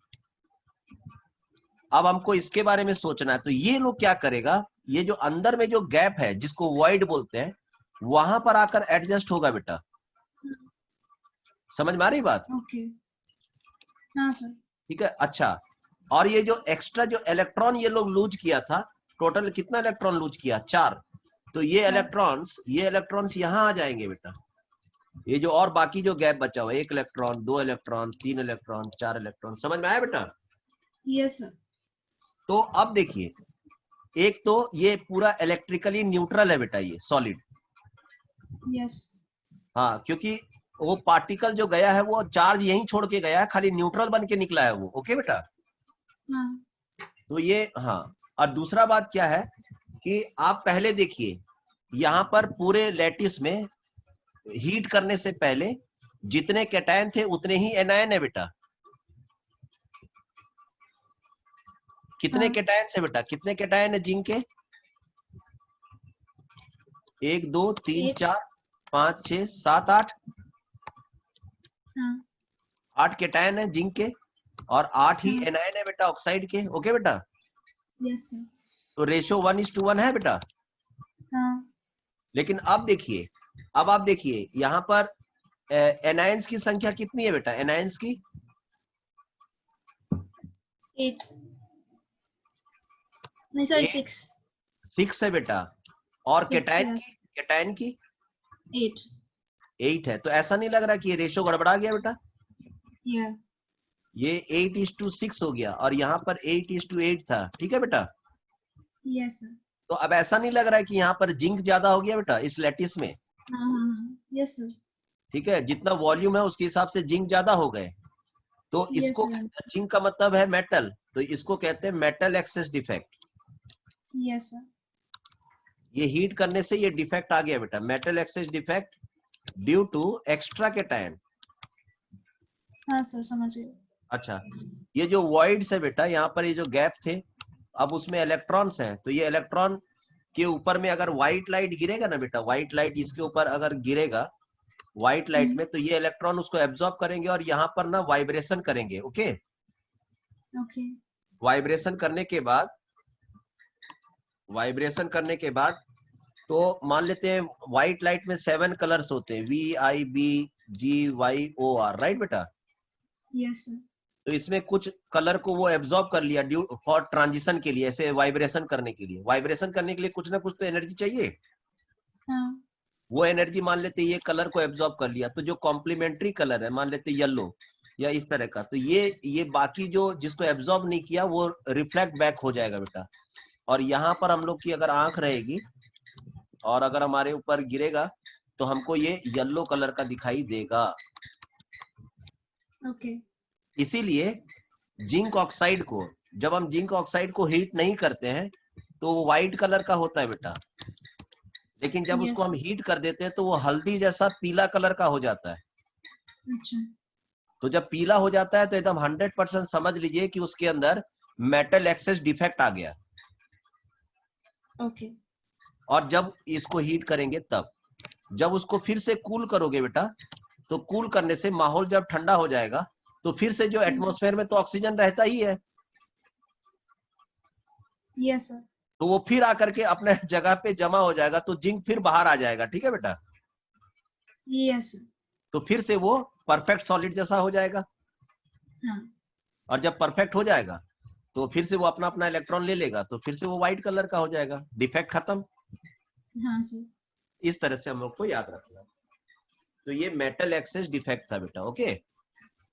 अब हमको इसके बारे में सोचना है। तो ये लोग क्या करेगा, ये जो अंदर में जो गैप है जिसको वॉइड बोलते हैं, वहां पर आकर एडजस्ट होगा बेटा। समझ में आ रही बात? ओके। हाँ सर। ठीक है, अच्छा, और ये जो एक्स्ट्रा जो इलेक्ट्रॉन ये लोग लूज किया था, टोटल कितना इलेक्ट्रॉन लूज किया, 4। तो ये इलेक्ट्रॉन्स यहाँ आ जाएंगे बेटा। ये जो और बाकी जो गैप बचा हुआ, 1 इलेक्ट्रॉन 2 इलेक्ट्रॉन 3 इलेक्ट्रॉन 4 इलेक्ट्रॉन, समझ में आया बेटा? Yes sir. तो अब देखिए, एक तो ये पूरा इलेक्ट्रिकली न्यूट्रल है बेटा, ये सॉलिड। यस। हाँ, क्योंकि वो पार्टिकल जो गया है वो चार्ज यहीं छोड़ के गया है, खाली न्यूट्रल बन के निकला है वो। ओके बेटा, हाँ। तो ये हाँ। और दूसरा बात क्या है कि आप पहले देखिए यहाँ पर पूरे लैटिस में हीट करने से पहले जितने कैटायन थे उतने ही एनायन है बेटा। कितने कैटायन है बेटा, कितने कैटायन है जिंक के? 1 2 3 4 5 6 7 8, 8 कैटायन है जिंक के, और 8 ही एनायन है बेटा ऑक्साइड के। ओके बेटा, यस सर। तो रेशो 1:1 है बेटा। हाँ। लेकिन अब देखिए, अब आप देखिए यहाँ पर एनायंस की संख्या कितनी है बेटा, एनायंस की 8 नहीं सर, 6 है बेटा, और कैटायन की 8 है। तो ऐसा नहीं लग रहा कि ये रेशो गड़बड़ा गया बेटा? ये 8:6 हो गया, और यहाँ पर 8:8 था। ठीक है बेटा? Yes sir. तो अब ऐसा नहीं लग रहा है कि यहाँ पर जिंक ज्यादा हो गया बेटा इस लैटिस में? Yes sir. ठीक है, जितना वॉल्यूम है उसके हिसाब से जिंक ज्यादा हो गए। तो इसको जिंक का मतलब है मेटल, तो इसको कहते हैं metal excess defect. Yes sir. ये हीट करने से ये डिफेक्ट आ गया बेटा, metal excess defect due to extra cation. हाँ सर, समझ गए। अच्छा, ये जो वॉइड्स है बेटा, यहाँ पर ये जो गैप थे, अब उसमें इलेक्ट्रॉन्स हैं, तो ये इलेक्ट्रॉन के ऊपर में अगर व्हाइट लाइट गिरेगा ना बेटा, व्हाइट लाइट इसके ऊपर अगर गिरेगा व्हाइट लाइट में, तो ये इलेक्ट्रॉन उसको एब्जॉर्ब करेंगे और यहाँ पर ना वाइब्रेशन करेंगे। ओके, वाइब्रेशन करने के बाद तो मान लेते हैं व्हाइट लाइट में 7 कलर्स होते हैं, VIBGYOR, राइट बेटा? Yes sir. तो इसमें कुछ कलर को वो एब्जॉर्ब कर लिया ड्यू फॉर ट्रांजिशन के लिए, ऐसे वाइब्रेशन करने के लिए। वाइब्रेशन करने के लिए कुछ ना कुछ तो एनर्जी चाहिए। हाँ। वो एनर्जी मान लेते ये कलर को एब्जॉर्ब कर लिया, तो जो कॉम्प्लीमेंट्री कलर है मान लेते येलो या इस तरह का, तो ये बाकी जो जिसको एब्जॉर्ब नहीं किया वो रिफ्लेक्ट बैक हो जाएगा बेटा। और यहाँ पर हम लोग की अगर आंख रहेगी और अगर हमारे ऊपर गिरेगा तो हमको ये येलो कलर का दिखाई देगा। ओके। इसीलिए जिंक ऑक्साइड को, जब हम जिंक ऑक्साइड को हीट नहीं करते हैं तो वो व्हाइट कलर का होता है बेटा, लेकिन जब उसको Yes. हम हीट कर देते हैं तो वो हल्दी जैसा पीला कलर का हो जाता है। अच्छा। तो जब पीला हो जाता है तो एकदम 100% समझ लीजिए कि उसके अंदर मेटल एक्सेस डिफेक्ट आ गया। ओके। और जब इसको हीट करेंगे तब, जब उसको फिर से कूल करोगे बेटा, तो कूल करने से माहौल जब ठंडा हो जाएगा तो फिर से जो एटमॉस्फेयर में तो ऑक्सीजन रहता ही है, यस सर। तो वो फिर आकर के अपने जगह पे जमा हो जाएगा, तो जिंक फिर बाहर आ जाएगा। ठीक है बेटा, यस सर। तो फिर से वो परफेक्ट सॉलिड जैसा हो जाएगा। हाँ। और जब परफेक्ट हो जाएगा तो फिर से वो अपना अपना इलेक्ट्रॉन ले लेगा, तो फिर से वो व्हाइट कलर का हो जाएगा, डिफेक्ट खत्म। हाँ सर। इस तरह से हम लोग को याद रखना। तो ये मेटल एक्सेस डिफेक्ट था बेटा। Okay,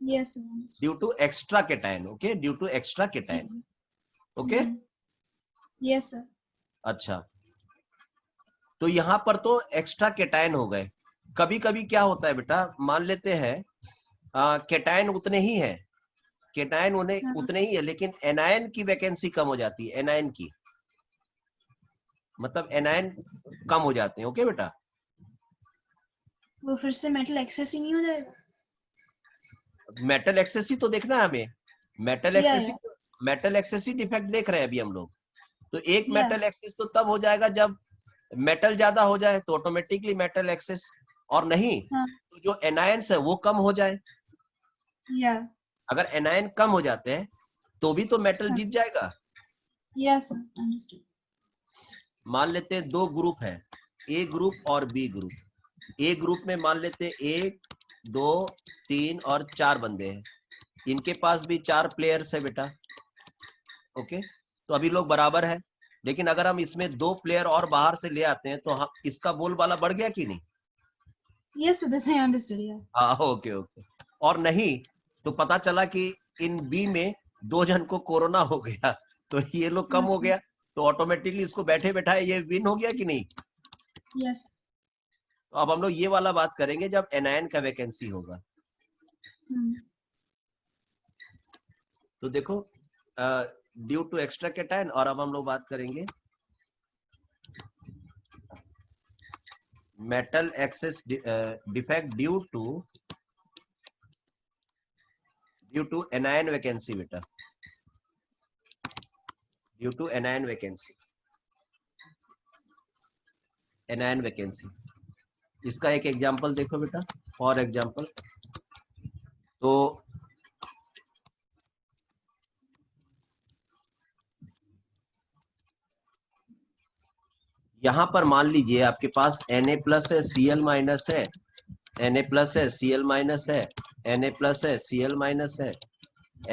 yes sir. Due to extra cation. Okay, due to extra cation. Okay, yes sir. अच्छा, तो यहां पर तो एक्स्ट्रा केटायन हो गए। कभी कभी क्या होता है बेटा, मान लेते हैं केटायन उतने ही है, केटायन हाँ। उतने ही है, लेकिन एनायन की वैकेंसी कम हो जाती है। एनायन की मतलब एनायन कम हो जाते हैं। ओके बेटा, वो फिर से मेटल एक्सेस ही नहीं हो जाएगा? मेटल एक्सेस ही तो देखना है हमें। मेटल या एक्सेस, मेटल एक्सेस ही डिफेक्ट देख रहे हैं अभी हम लोग। तो एक या मेटल एक्सेस तो तब हो जाएगा जब मेटल ज्यादा हो जाए, तो ऑटोमेटिकली मेटल एक्सेस, और नहीं हाँ। तो जो एनायंस है वो कम हो जाए। या अगर एनायन कम हो जाते हैं तो भी तो मेटल हाँ। जीत जाएगा। Yes sir, understood. मान लेते हैं दो ग्रुप है, ए ग्रुप और बी ग्रुप। ए ग्रुप में मान लेते हैं 1 2 3 और 4 बंदे हैं, इनके पास भी 4 प्लेयर्स है बेटा। ओके, तो अभी लोग बराबर है, लेकिन अगर हम इसमें 2 प्लेयर और बाहर से ले आते हैं तो हम इसका बोलबाला बढ़ गया कि नहीं? Yes sir, this I understood. या हाँ, ओके ओके। और नहीं तो पता चला कि इन बी में 2 जन को कोरोना हो गया, तो ये लोग कम हो गया, तो ऑटोमेटिकली इसको बैठे बैठाए ये विन हो गया कि नहीं? यस। तो अब हम लोग ये वाला बात करेंगे जब एनायन का वैकेंसी होगा। तो देखो, ड्यू टू एक्स्ट्रा केटायन, और अब हम लोग बात करेंगे metal excess defect due to anion vacancy बेटा, due to anion vacancy. Anion vacancy, इसका एक एग्जांपल देखो बेटा, फॉर एग्जांपल, तो यहां पर मान लीजिए आपके पास Na+ है, Cl- है, Na+ है, Cl- है, Na+ है, Cl- है, Na+ है, Cl- है, Na+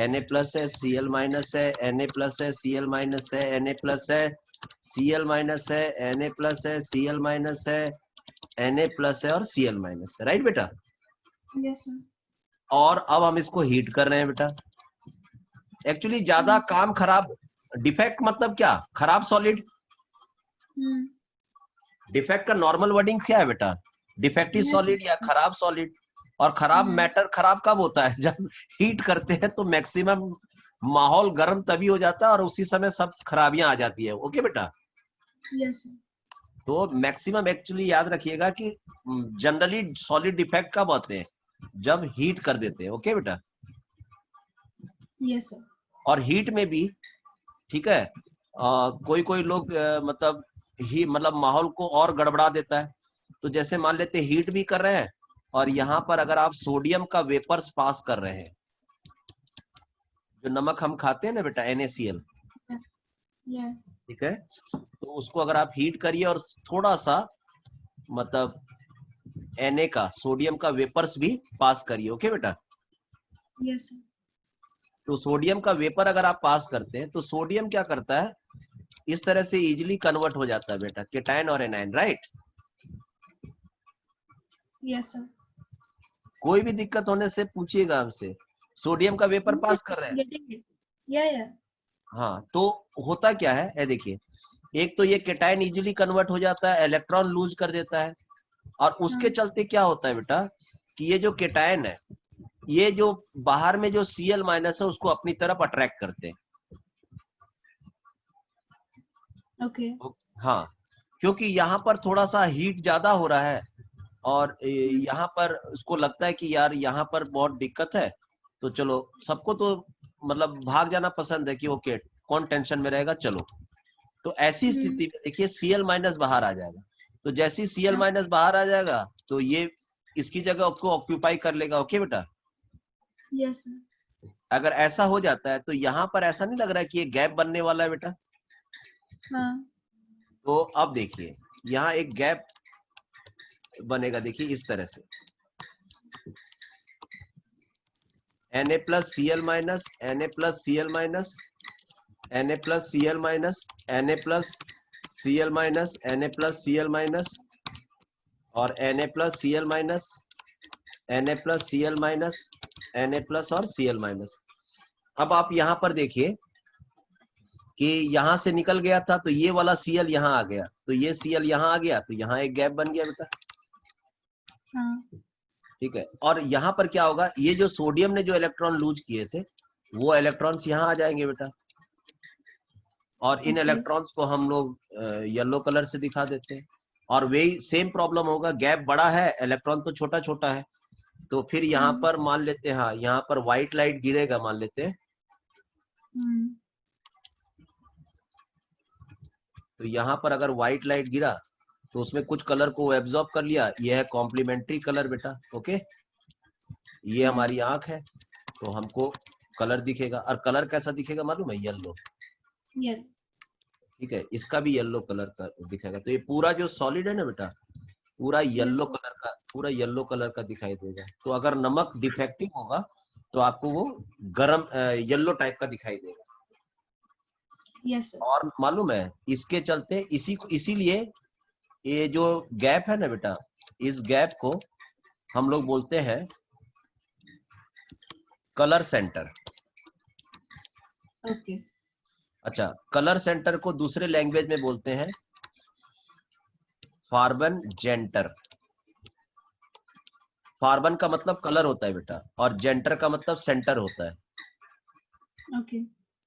है, Cl- है, Na+ है, Cl- है, Na+ है, Cl- है, Na+ है और Cl- है, राइट बेटा? Yes sir. और अब हम इसको हीट कर रहे हैं बेटा। एक्चुअली ज्यादा काम खराब, डिफेक्ट मतलब क्या? खराब सॉलिड। डिफेक्ट का नॉर्मल वर्डिंग क्या है बेटा? डिफेक्टिव यस सॉलिड या खराब सॉलिड। और खराब मैटर खराब कब होता है? जब हीट करते हैं तो मैक्सिमम माहौल गर्म तभी हो जाता है और उसी समय सब खराबियां आ जाती है। ओके बेटा, यस सर। तो मैक्सिमम एक्चुअली याद रखिएगा कि जनरली सॉलिड डिफेक्ट कब होते हैं? जब हीट कर देते हैं। ओके बेटा, यस सर। और हीट में भी ठीक है, कोई कोई लोग मतलब ही मतलब माहौल को और गड़बड़ा देता है। तो जैसे मान लेते हीट भी कर रहे हैं और यहाँ पर अगर आप सोडियम का वेपर्स पास कर रहे हैं, जो नमक हम खाते हैं ना बेटा, NaCl, या ठीक है, तो उसको अगर आप हीट करिए और थोड़ा सा मतलब Na का, सोडियम का वेपर्स भी पास करिए। ओके बेटा, यस सर। तो सोडियम का वेपर अगर आप पास करते हैं तो सोडियम क्या करता है, इस तरह से इजिली कन्वर्ट हो जाता है बेटा, केटायन और एनायन, राइट? Yes sir. कोई भी दिक्कत होने से पूछिएगा हमसे। सोडियम का वेपर पास कर रहे हैं, गेटिंग इट। या हाँ, तो होता क्या है, ये देखिए, एक तो ये केटायन इजीली कन्वर्ट हो जाता है, इलेक्ट्रॉन लूज कर देता है, और उसके चलते क्या होता है बेटा कि ये जो केटायन है ये जो बाहर में जो Cl माइनस है उसको अपनी तरफ अट्रैक्ट करते हैं। ओके। हाँ, क्योंकि यहाँ पर थोड़ा सा हीट ज्यादा हो रहा है और यहाँ पर उसको लगता है कि यार यहाँ पर बहुत दिक्कत है, तो चलो सबको तो मतलब भाग जाना पसंद है कि ओके कौन टेंशन में रहेगा, चलो। तो ऐसी स्थिति में देखिए Cl माइनस बाहर आ जाएगा, तो जैसे ही Cl माइनस बाहर आ जाएगा तो ये इसकी जगह को ऑक्यूपाई कर लेगा। ओके बेटा, यस सर। अगर ऐसा हो जाता है तो यहाँ पर ऐसा नहीं लग रहा है कि ये गैप बनने वाला है बेटा? हाँ। तो अब देखिए यहाँ एक गैप बनेगा, देखिए इस तरह से Na plus Cl minus, Na plus Cl minus, Na plus Cl minus, Na plus Cl minus, Na plus Cl minus और Na plus Cl minus, Na plus Cl minus, Na plus और Cl minus. अब आप यहाँ पर देखिए कि यहाँ से निकल गया था तो ये वाला Cl यहाँ आ गया, तो ये Cl यहाँ आ गया, तो यहाँ एक गैप बन गया बेटा। हाँ। ठीक है, और यहाँ पर क्या होगा, ये जो सोडियम ने जो इलेक्ट्रॉन लूज किए थे वो इलेक्ट्रॉन्स यहाँ आ जाएंगे बेटा, और इन इलेक्ट्रॉन्स को हम लोग येलो कलर से दिखा देते हैं। और वही सेम प्रॉब्लम होगा, गैप बड़ा है, इलेक्ट्रॉन तो छोटा छोटा है, तो फिर यहाँ पर मान लेते हैं, हाँ यहाँ पर व्हाइट लाइट गिरेगा मान लेते हैं। तो यहाँ पर अगर व्हाइट लाइट गिरा तो उसमें कुछ कलर को एब्जॉर्ब कर लिया, ये है कॉम्प्लीमेंट्री कलर बेटा। ओके, ये हमारी आंख है तो हमको कलर दिखेगा, और कलर कैसा दिखेगा मालूम है? येलो। ठीक है, इसका भी येलो कलर का दिखेगा। तो ये पूरा जो सॉलिड है ना बेटा, पूरा येलो कलर का, पूरा येलो कलर का दिखाई देगा। तो अगर नमक डिफेक्टिव होगा तो आपको वो गरम येलो टाइप का दिखाई देगा। Yes sir. और मालूम है इसके चलते इसीलिए ये जो गैप है ना बेटा, इस गैप को हम लोग बोलते हैं कलर सेंटर। ओके। अच्छा, कलर सेंटर को दूसरे लैंग्वेज में बोलते हैं फार्बन जेंटर। फार्बन का मतलब कलर होता है बेटा, और जेंटर का मतलब सेंटर होता है। ओके।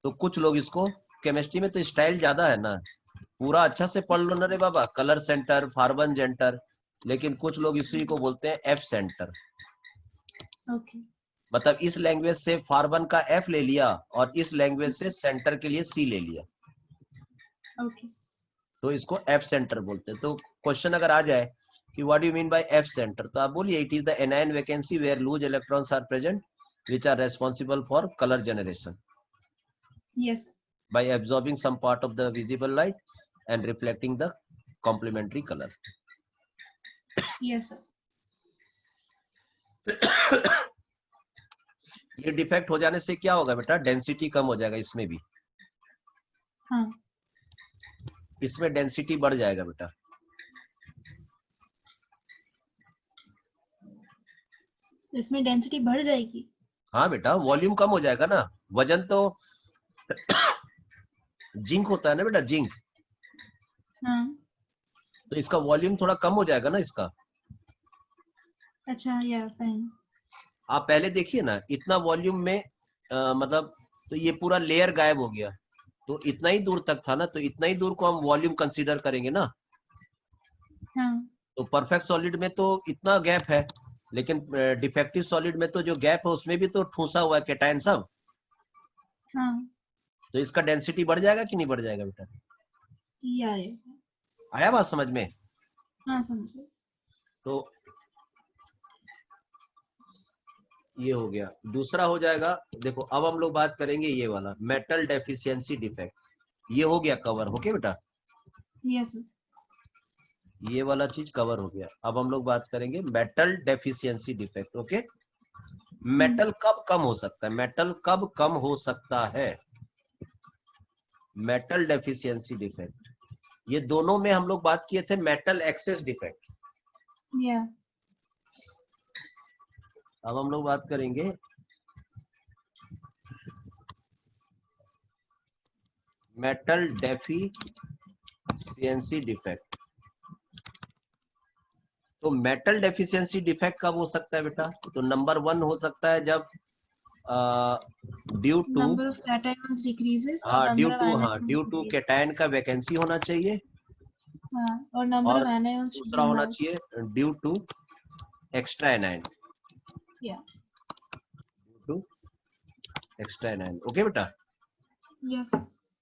तो कुछ लोग इसको, केमिस्ट्री में तो स्टाइल ज्यादा है ना, पूरा अच्छा से पढ़ लो ना रे बाबा, कलर सेंटर, फार्बन जेंटर, लेकिन कुछ लोग इसी को बोलते हैं एफ सेंटर। ओके। मतलब इस लैंग्वेज से फार्बन का एफ ले लिया और इस लैंग्वेज से सेंटर के लिए सी ले लिया, ओके। तो इसको एफ सेंटर बोलते हैं। तो क्वेश्चन अगर आ जाए कि what do mean by F centre, तो आप बोलिए it is the anion vacancy where loose electrons are present which are responsible for color generation yes. by absorbing some part of the visible light and reflecting the complementary color. Yes sir. ये defect हो जाने से क्या होगा बेटा, density कम हो जाएगा, इसमें भी, हाँ। इसमें डेंसिटी बढ़ जाएगा बेटा। इसमें डेंसिटी बढ़ जाएगी? हाँ बेटा, वॉल्यूम कम हो जाएगा ना, वजन तो जिंक होता है ना बेटा, जिंक, हाँ। तो इसका वॉल्यूम थोड़ा कम हो जाएगा ना इसका। अच्छा, या फाइन। आप पहले देखिए ना, इतना वॉल्यूम में मतलब, तो ये पूरा लेयर गायब हो गया, तो इतना ही दूर तक था ना, तो इतना ही दूर को हम वॉल्यूम कंसीडर करेंगे ना। हाँ। तो परफेक्ट सॉलिड में तो इतना गैप है, लेकिन डिफेक्टिव सॉलिड में तो जो गैप है उसमें भी तो ठूसा हुआ है कैटायन सब, हाँ। तो इसका डेंसिटी बढ़ जाएगा कि नहीं बढ़ जाएगा बेटा? या आया बात समझ में? हाँ, समझ। तो ये हो गया। दूसरा हो जाएगा, देखो अब हम लोग बात करेंगे ये वाला मेटल डेफिशिएंसी डिफेक्ट। ये हो गया कवर, ओके बेटा? Yes sir. ये वाला चीज कवर हो गया। अब हम लोग बात करेंगे metal deficiency defect. Okay, metal कब कम हो सकता है, मेटल कब कम हो सकता है? मेटल डेफिशिएंसी डिफेक्ट, ये दोनों में हम लोग बात किए थे मेटल एक्सेस डिफेक्ट। या अब हम लोग बात करेंगे मेटल डेफिशिएंसी डिफेक्ट। तो मेटल डेफिशिएंसी डिफेक्ट कब हो सकता है बेटा? तो नंबर 1 हो सकता है जब due to, number of cations decreases, हाँ number of anions due to increase. Cation का वैकेंसी होना चाहिए, हाँ, और number और of anions should दूसरा be होना more. चाहिए due to extra anion, Yeah. To extra anion. Okay बेटा? Yes.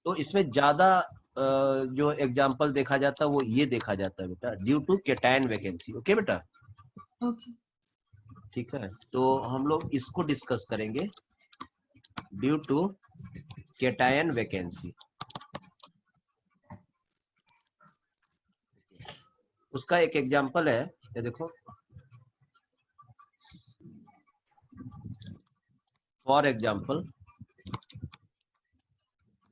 तो इसमें ज्यादा जो एग्जांपल देखा जाता है वो ये देखा जाता है बेटा, due to cation vacancy. Okay बेटा? Okay. ठीक है, तो हम लोग इसको डिस्कस करेंगे, ड्यू टू कैटायन वैकेंसी। उसका एक एग्जांपल है, ये देखो, फॉर एग्जांपल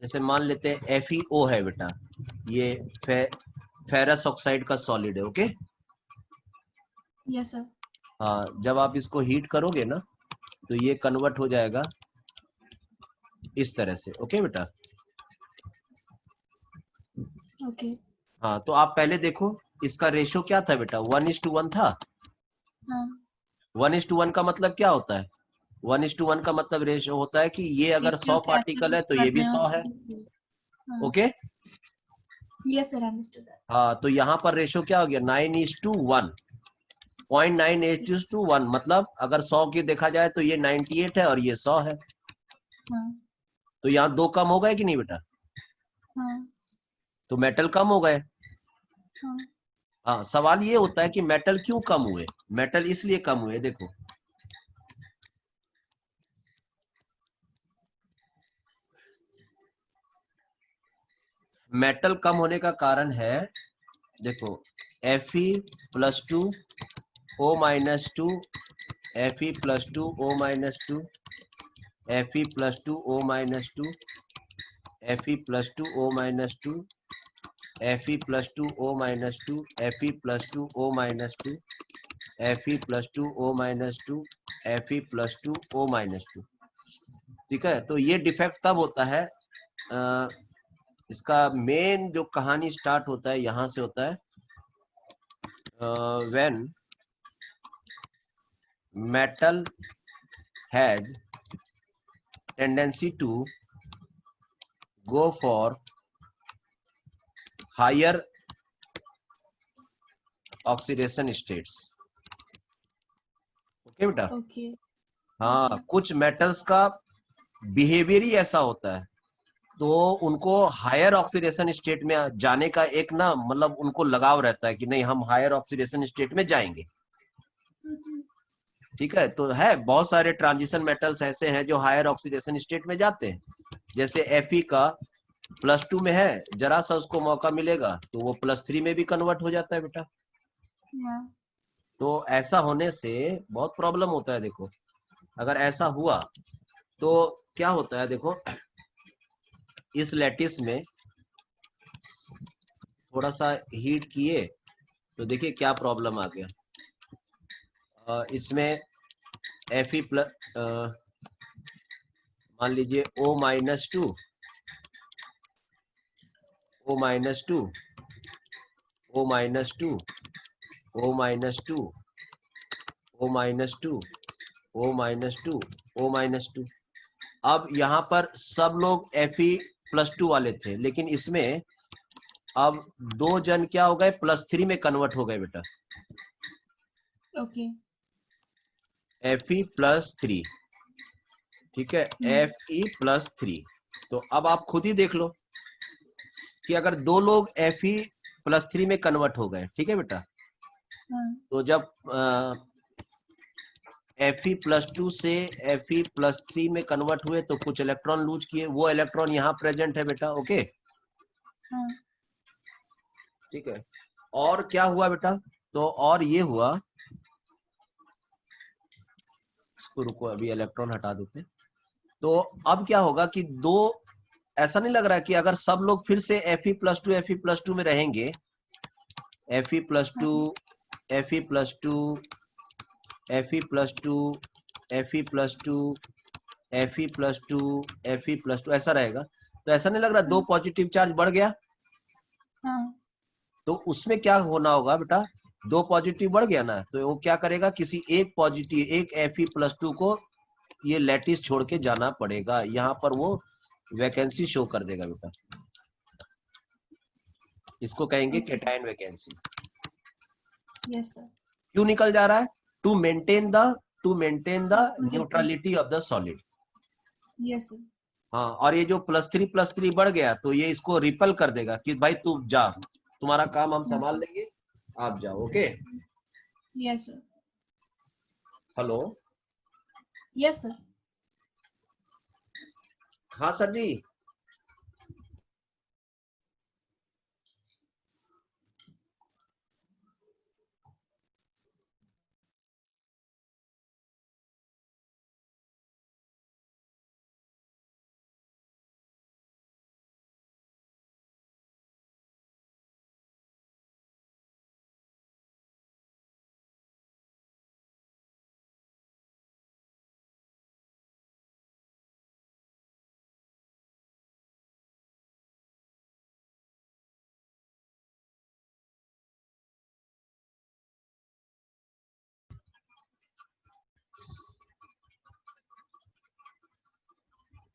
जैसे मान लेते हैं FeO है बेटा, ये फेरस ऑक्साइड का सॉलिड है। ओके? Yes, sir. हाँ, जब आप इसको हीट करोगे ना तो ये कन्वर्ट हो जाएगा इस तरह से। ओके बेटा? Okay. हाँ, तो आप पहले देखो इसका रेशो क्या था बेटा, 1:1 था। हाँ. 1:1 का मतलब क्या होता है? 1:1 का मतलब रेशो होता है कि ये अगर 100 पार्टिकल है तो ये भी 100 है। Okay? Yes, sir. Understood that. हाँ, तो यहाँ पर रेशो क्या हो गया, 9:1, 0.98:1, मतलब अगर 100 की देखा जाए तो ये 98 है और ये 100 है। हाँ. तो यहाँ 2 कम हो गए कि नहीं बेटा? हाँ. तो मेटल कम हो गए। हाँ. हाँ, सवाल ये होता है कि मेटल क्यों कम हुए? मेटल इसलिए कम हुए, देखो मेटल कम होने का कारण है, देखो Fe+2 O-2, Fe+2 O-2, Fe+2 O-2, Fe+2 O-2, Fe+2 O-2, Fe+2 O-2, Fe+2 O-2, Fe+2 O-2। ठीक है, तो ये डिफेक्ट तब होता है, इसका मेन जो कहानी स्टार्ट होता है यहां से होता है, when metal has tendency to go for higher oxidation states. Okay बेटा? Okay. हाँ, कुछ मेटल्स का बिहेवियर ही ऐसा होता है, तो उनको हायर ऑक्सीडेशन स्टेट में जाने का एक ना मतलब उनको लगाव रहता है कि नहीं हम हायर ऑक्सीडेशन स्टेट में जाएंगे। ठीक है, तो है बहुत सारे ट्रांजिशन मेटल्स ऐसे हैं जो हायर ऑक्सीडेशन स्टेट में जाते हैं, जैसे Fe का +2 में है, जरा सा उसको मौका मिलेगा तो वो +3 में भी कन्वर्ट हो जाता है बेटा। Yeah. तो ऐसा होने से बहुत प्रॉब्लम होता है। देखो अगर ऐसा हुआ तो क्या होता है, देखो इस लैटिस में थोड़ा सा हीट किए तो देखिए क्या प्रॉब्लम आ गया, इसमें Fe प्लस मान लीजिए O-2, O-2, O-2, O-2, O-2, O-2, O-2। अब यहाँ पर सब लोग Fe+2 वाले थे, लेकिन इसमें अब 2 जन क्या हो गए, +3 में कन्वर्ट हो गए बेटा, Okay. Fe+3। ठीक है, Fe+3। तो अब आप खुद ही देख लो कि अगर 2 लोग Fe+3 में कन्वर्ट हो गए, ठीक है बेटा, हाँ. तो जब Fe+2 से Fe+3 में कन्वर्ट हुए तो कुछ इलेक्ट्रॉन लूज किए, वो इलेक्ट्रॉन यहाँ प्रेजेंट है बेटा। ओके? हाँ. ठीक है, और क्या हुआ बेटा, तो और ये हुआ, इसको रुको अभी इलेक्ट्रॉन हटा देते। तो अब क्या होगा कि दो, ऐसा नहीं लग रहा है कि अगर सब लोग फिर से Fe+2 में रहेंगे, Fe+2, Fe+2, Fe+2, Fe+2, Fe+2, Fe+2 ऐसा रहेगा, तो ऐसा नहीं लग रहा 2 पॉजिटिव चार्ज बढ़ गया? हाँ. तो उसमें क्या होना होगा बेटा, 2 पॉजिटिव बढ़ गया ना, तो वो क्या करेगा, किसी एक पॉजिटिव, एक Fe+2 को ये लैटिस छोड़ के जाना पड़ेगा, यहाँ पर वो वैकेंसी शो कर देगा बेटा, इसको कहेंगे Okay. Cation vacancy. Yes, sir. क्यों निकल जा रहा है? To maintain the neutrality of the solid. Yes, sir. हाँ, और ये जो +3 बढ़ गया तो ये इसको रिपल कर देगा कि भाई तू जा, तुम्हारा काम हम संभाल लेंगे, आप जाओ। Okay. Yes, sir. Hello. Yes, sir. हाँ सर जी।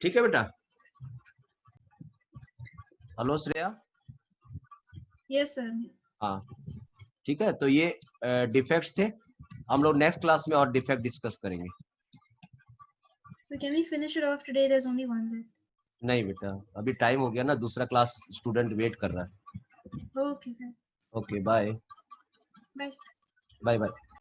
ठीक है बेटा। हेलो श्रेया। Yes, sir. हाँ ठीक है, तो ये डिफेक्ट्स थे, हम लोग नेक्स्ट क्लास में और डिफेक्ट डिस्कस करेंगे। So can we finish it off today? There's only one left. नहीं बेटा, अभी टाइम हो गया ना, दूसरा क्लास स्टूडेंट वेट कर रहा है। Okay, then. Okay bye. Bye. Bye bye.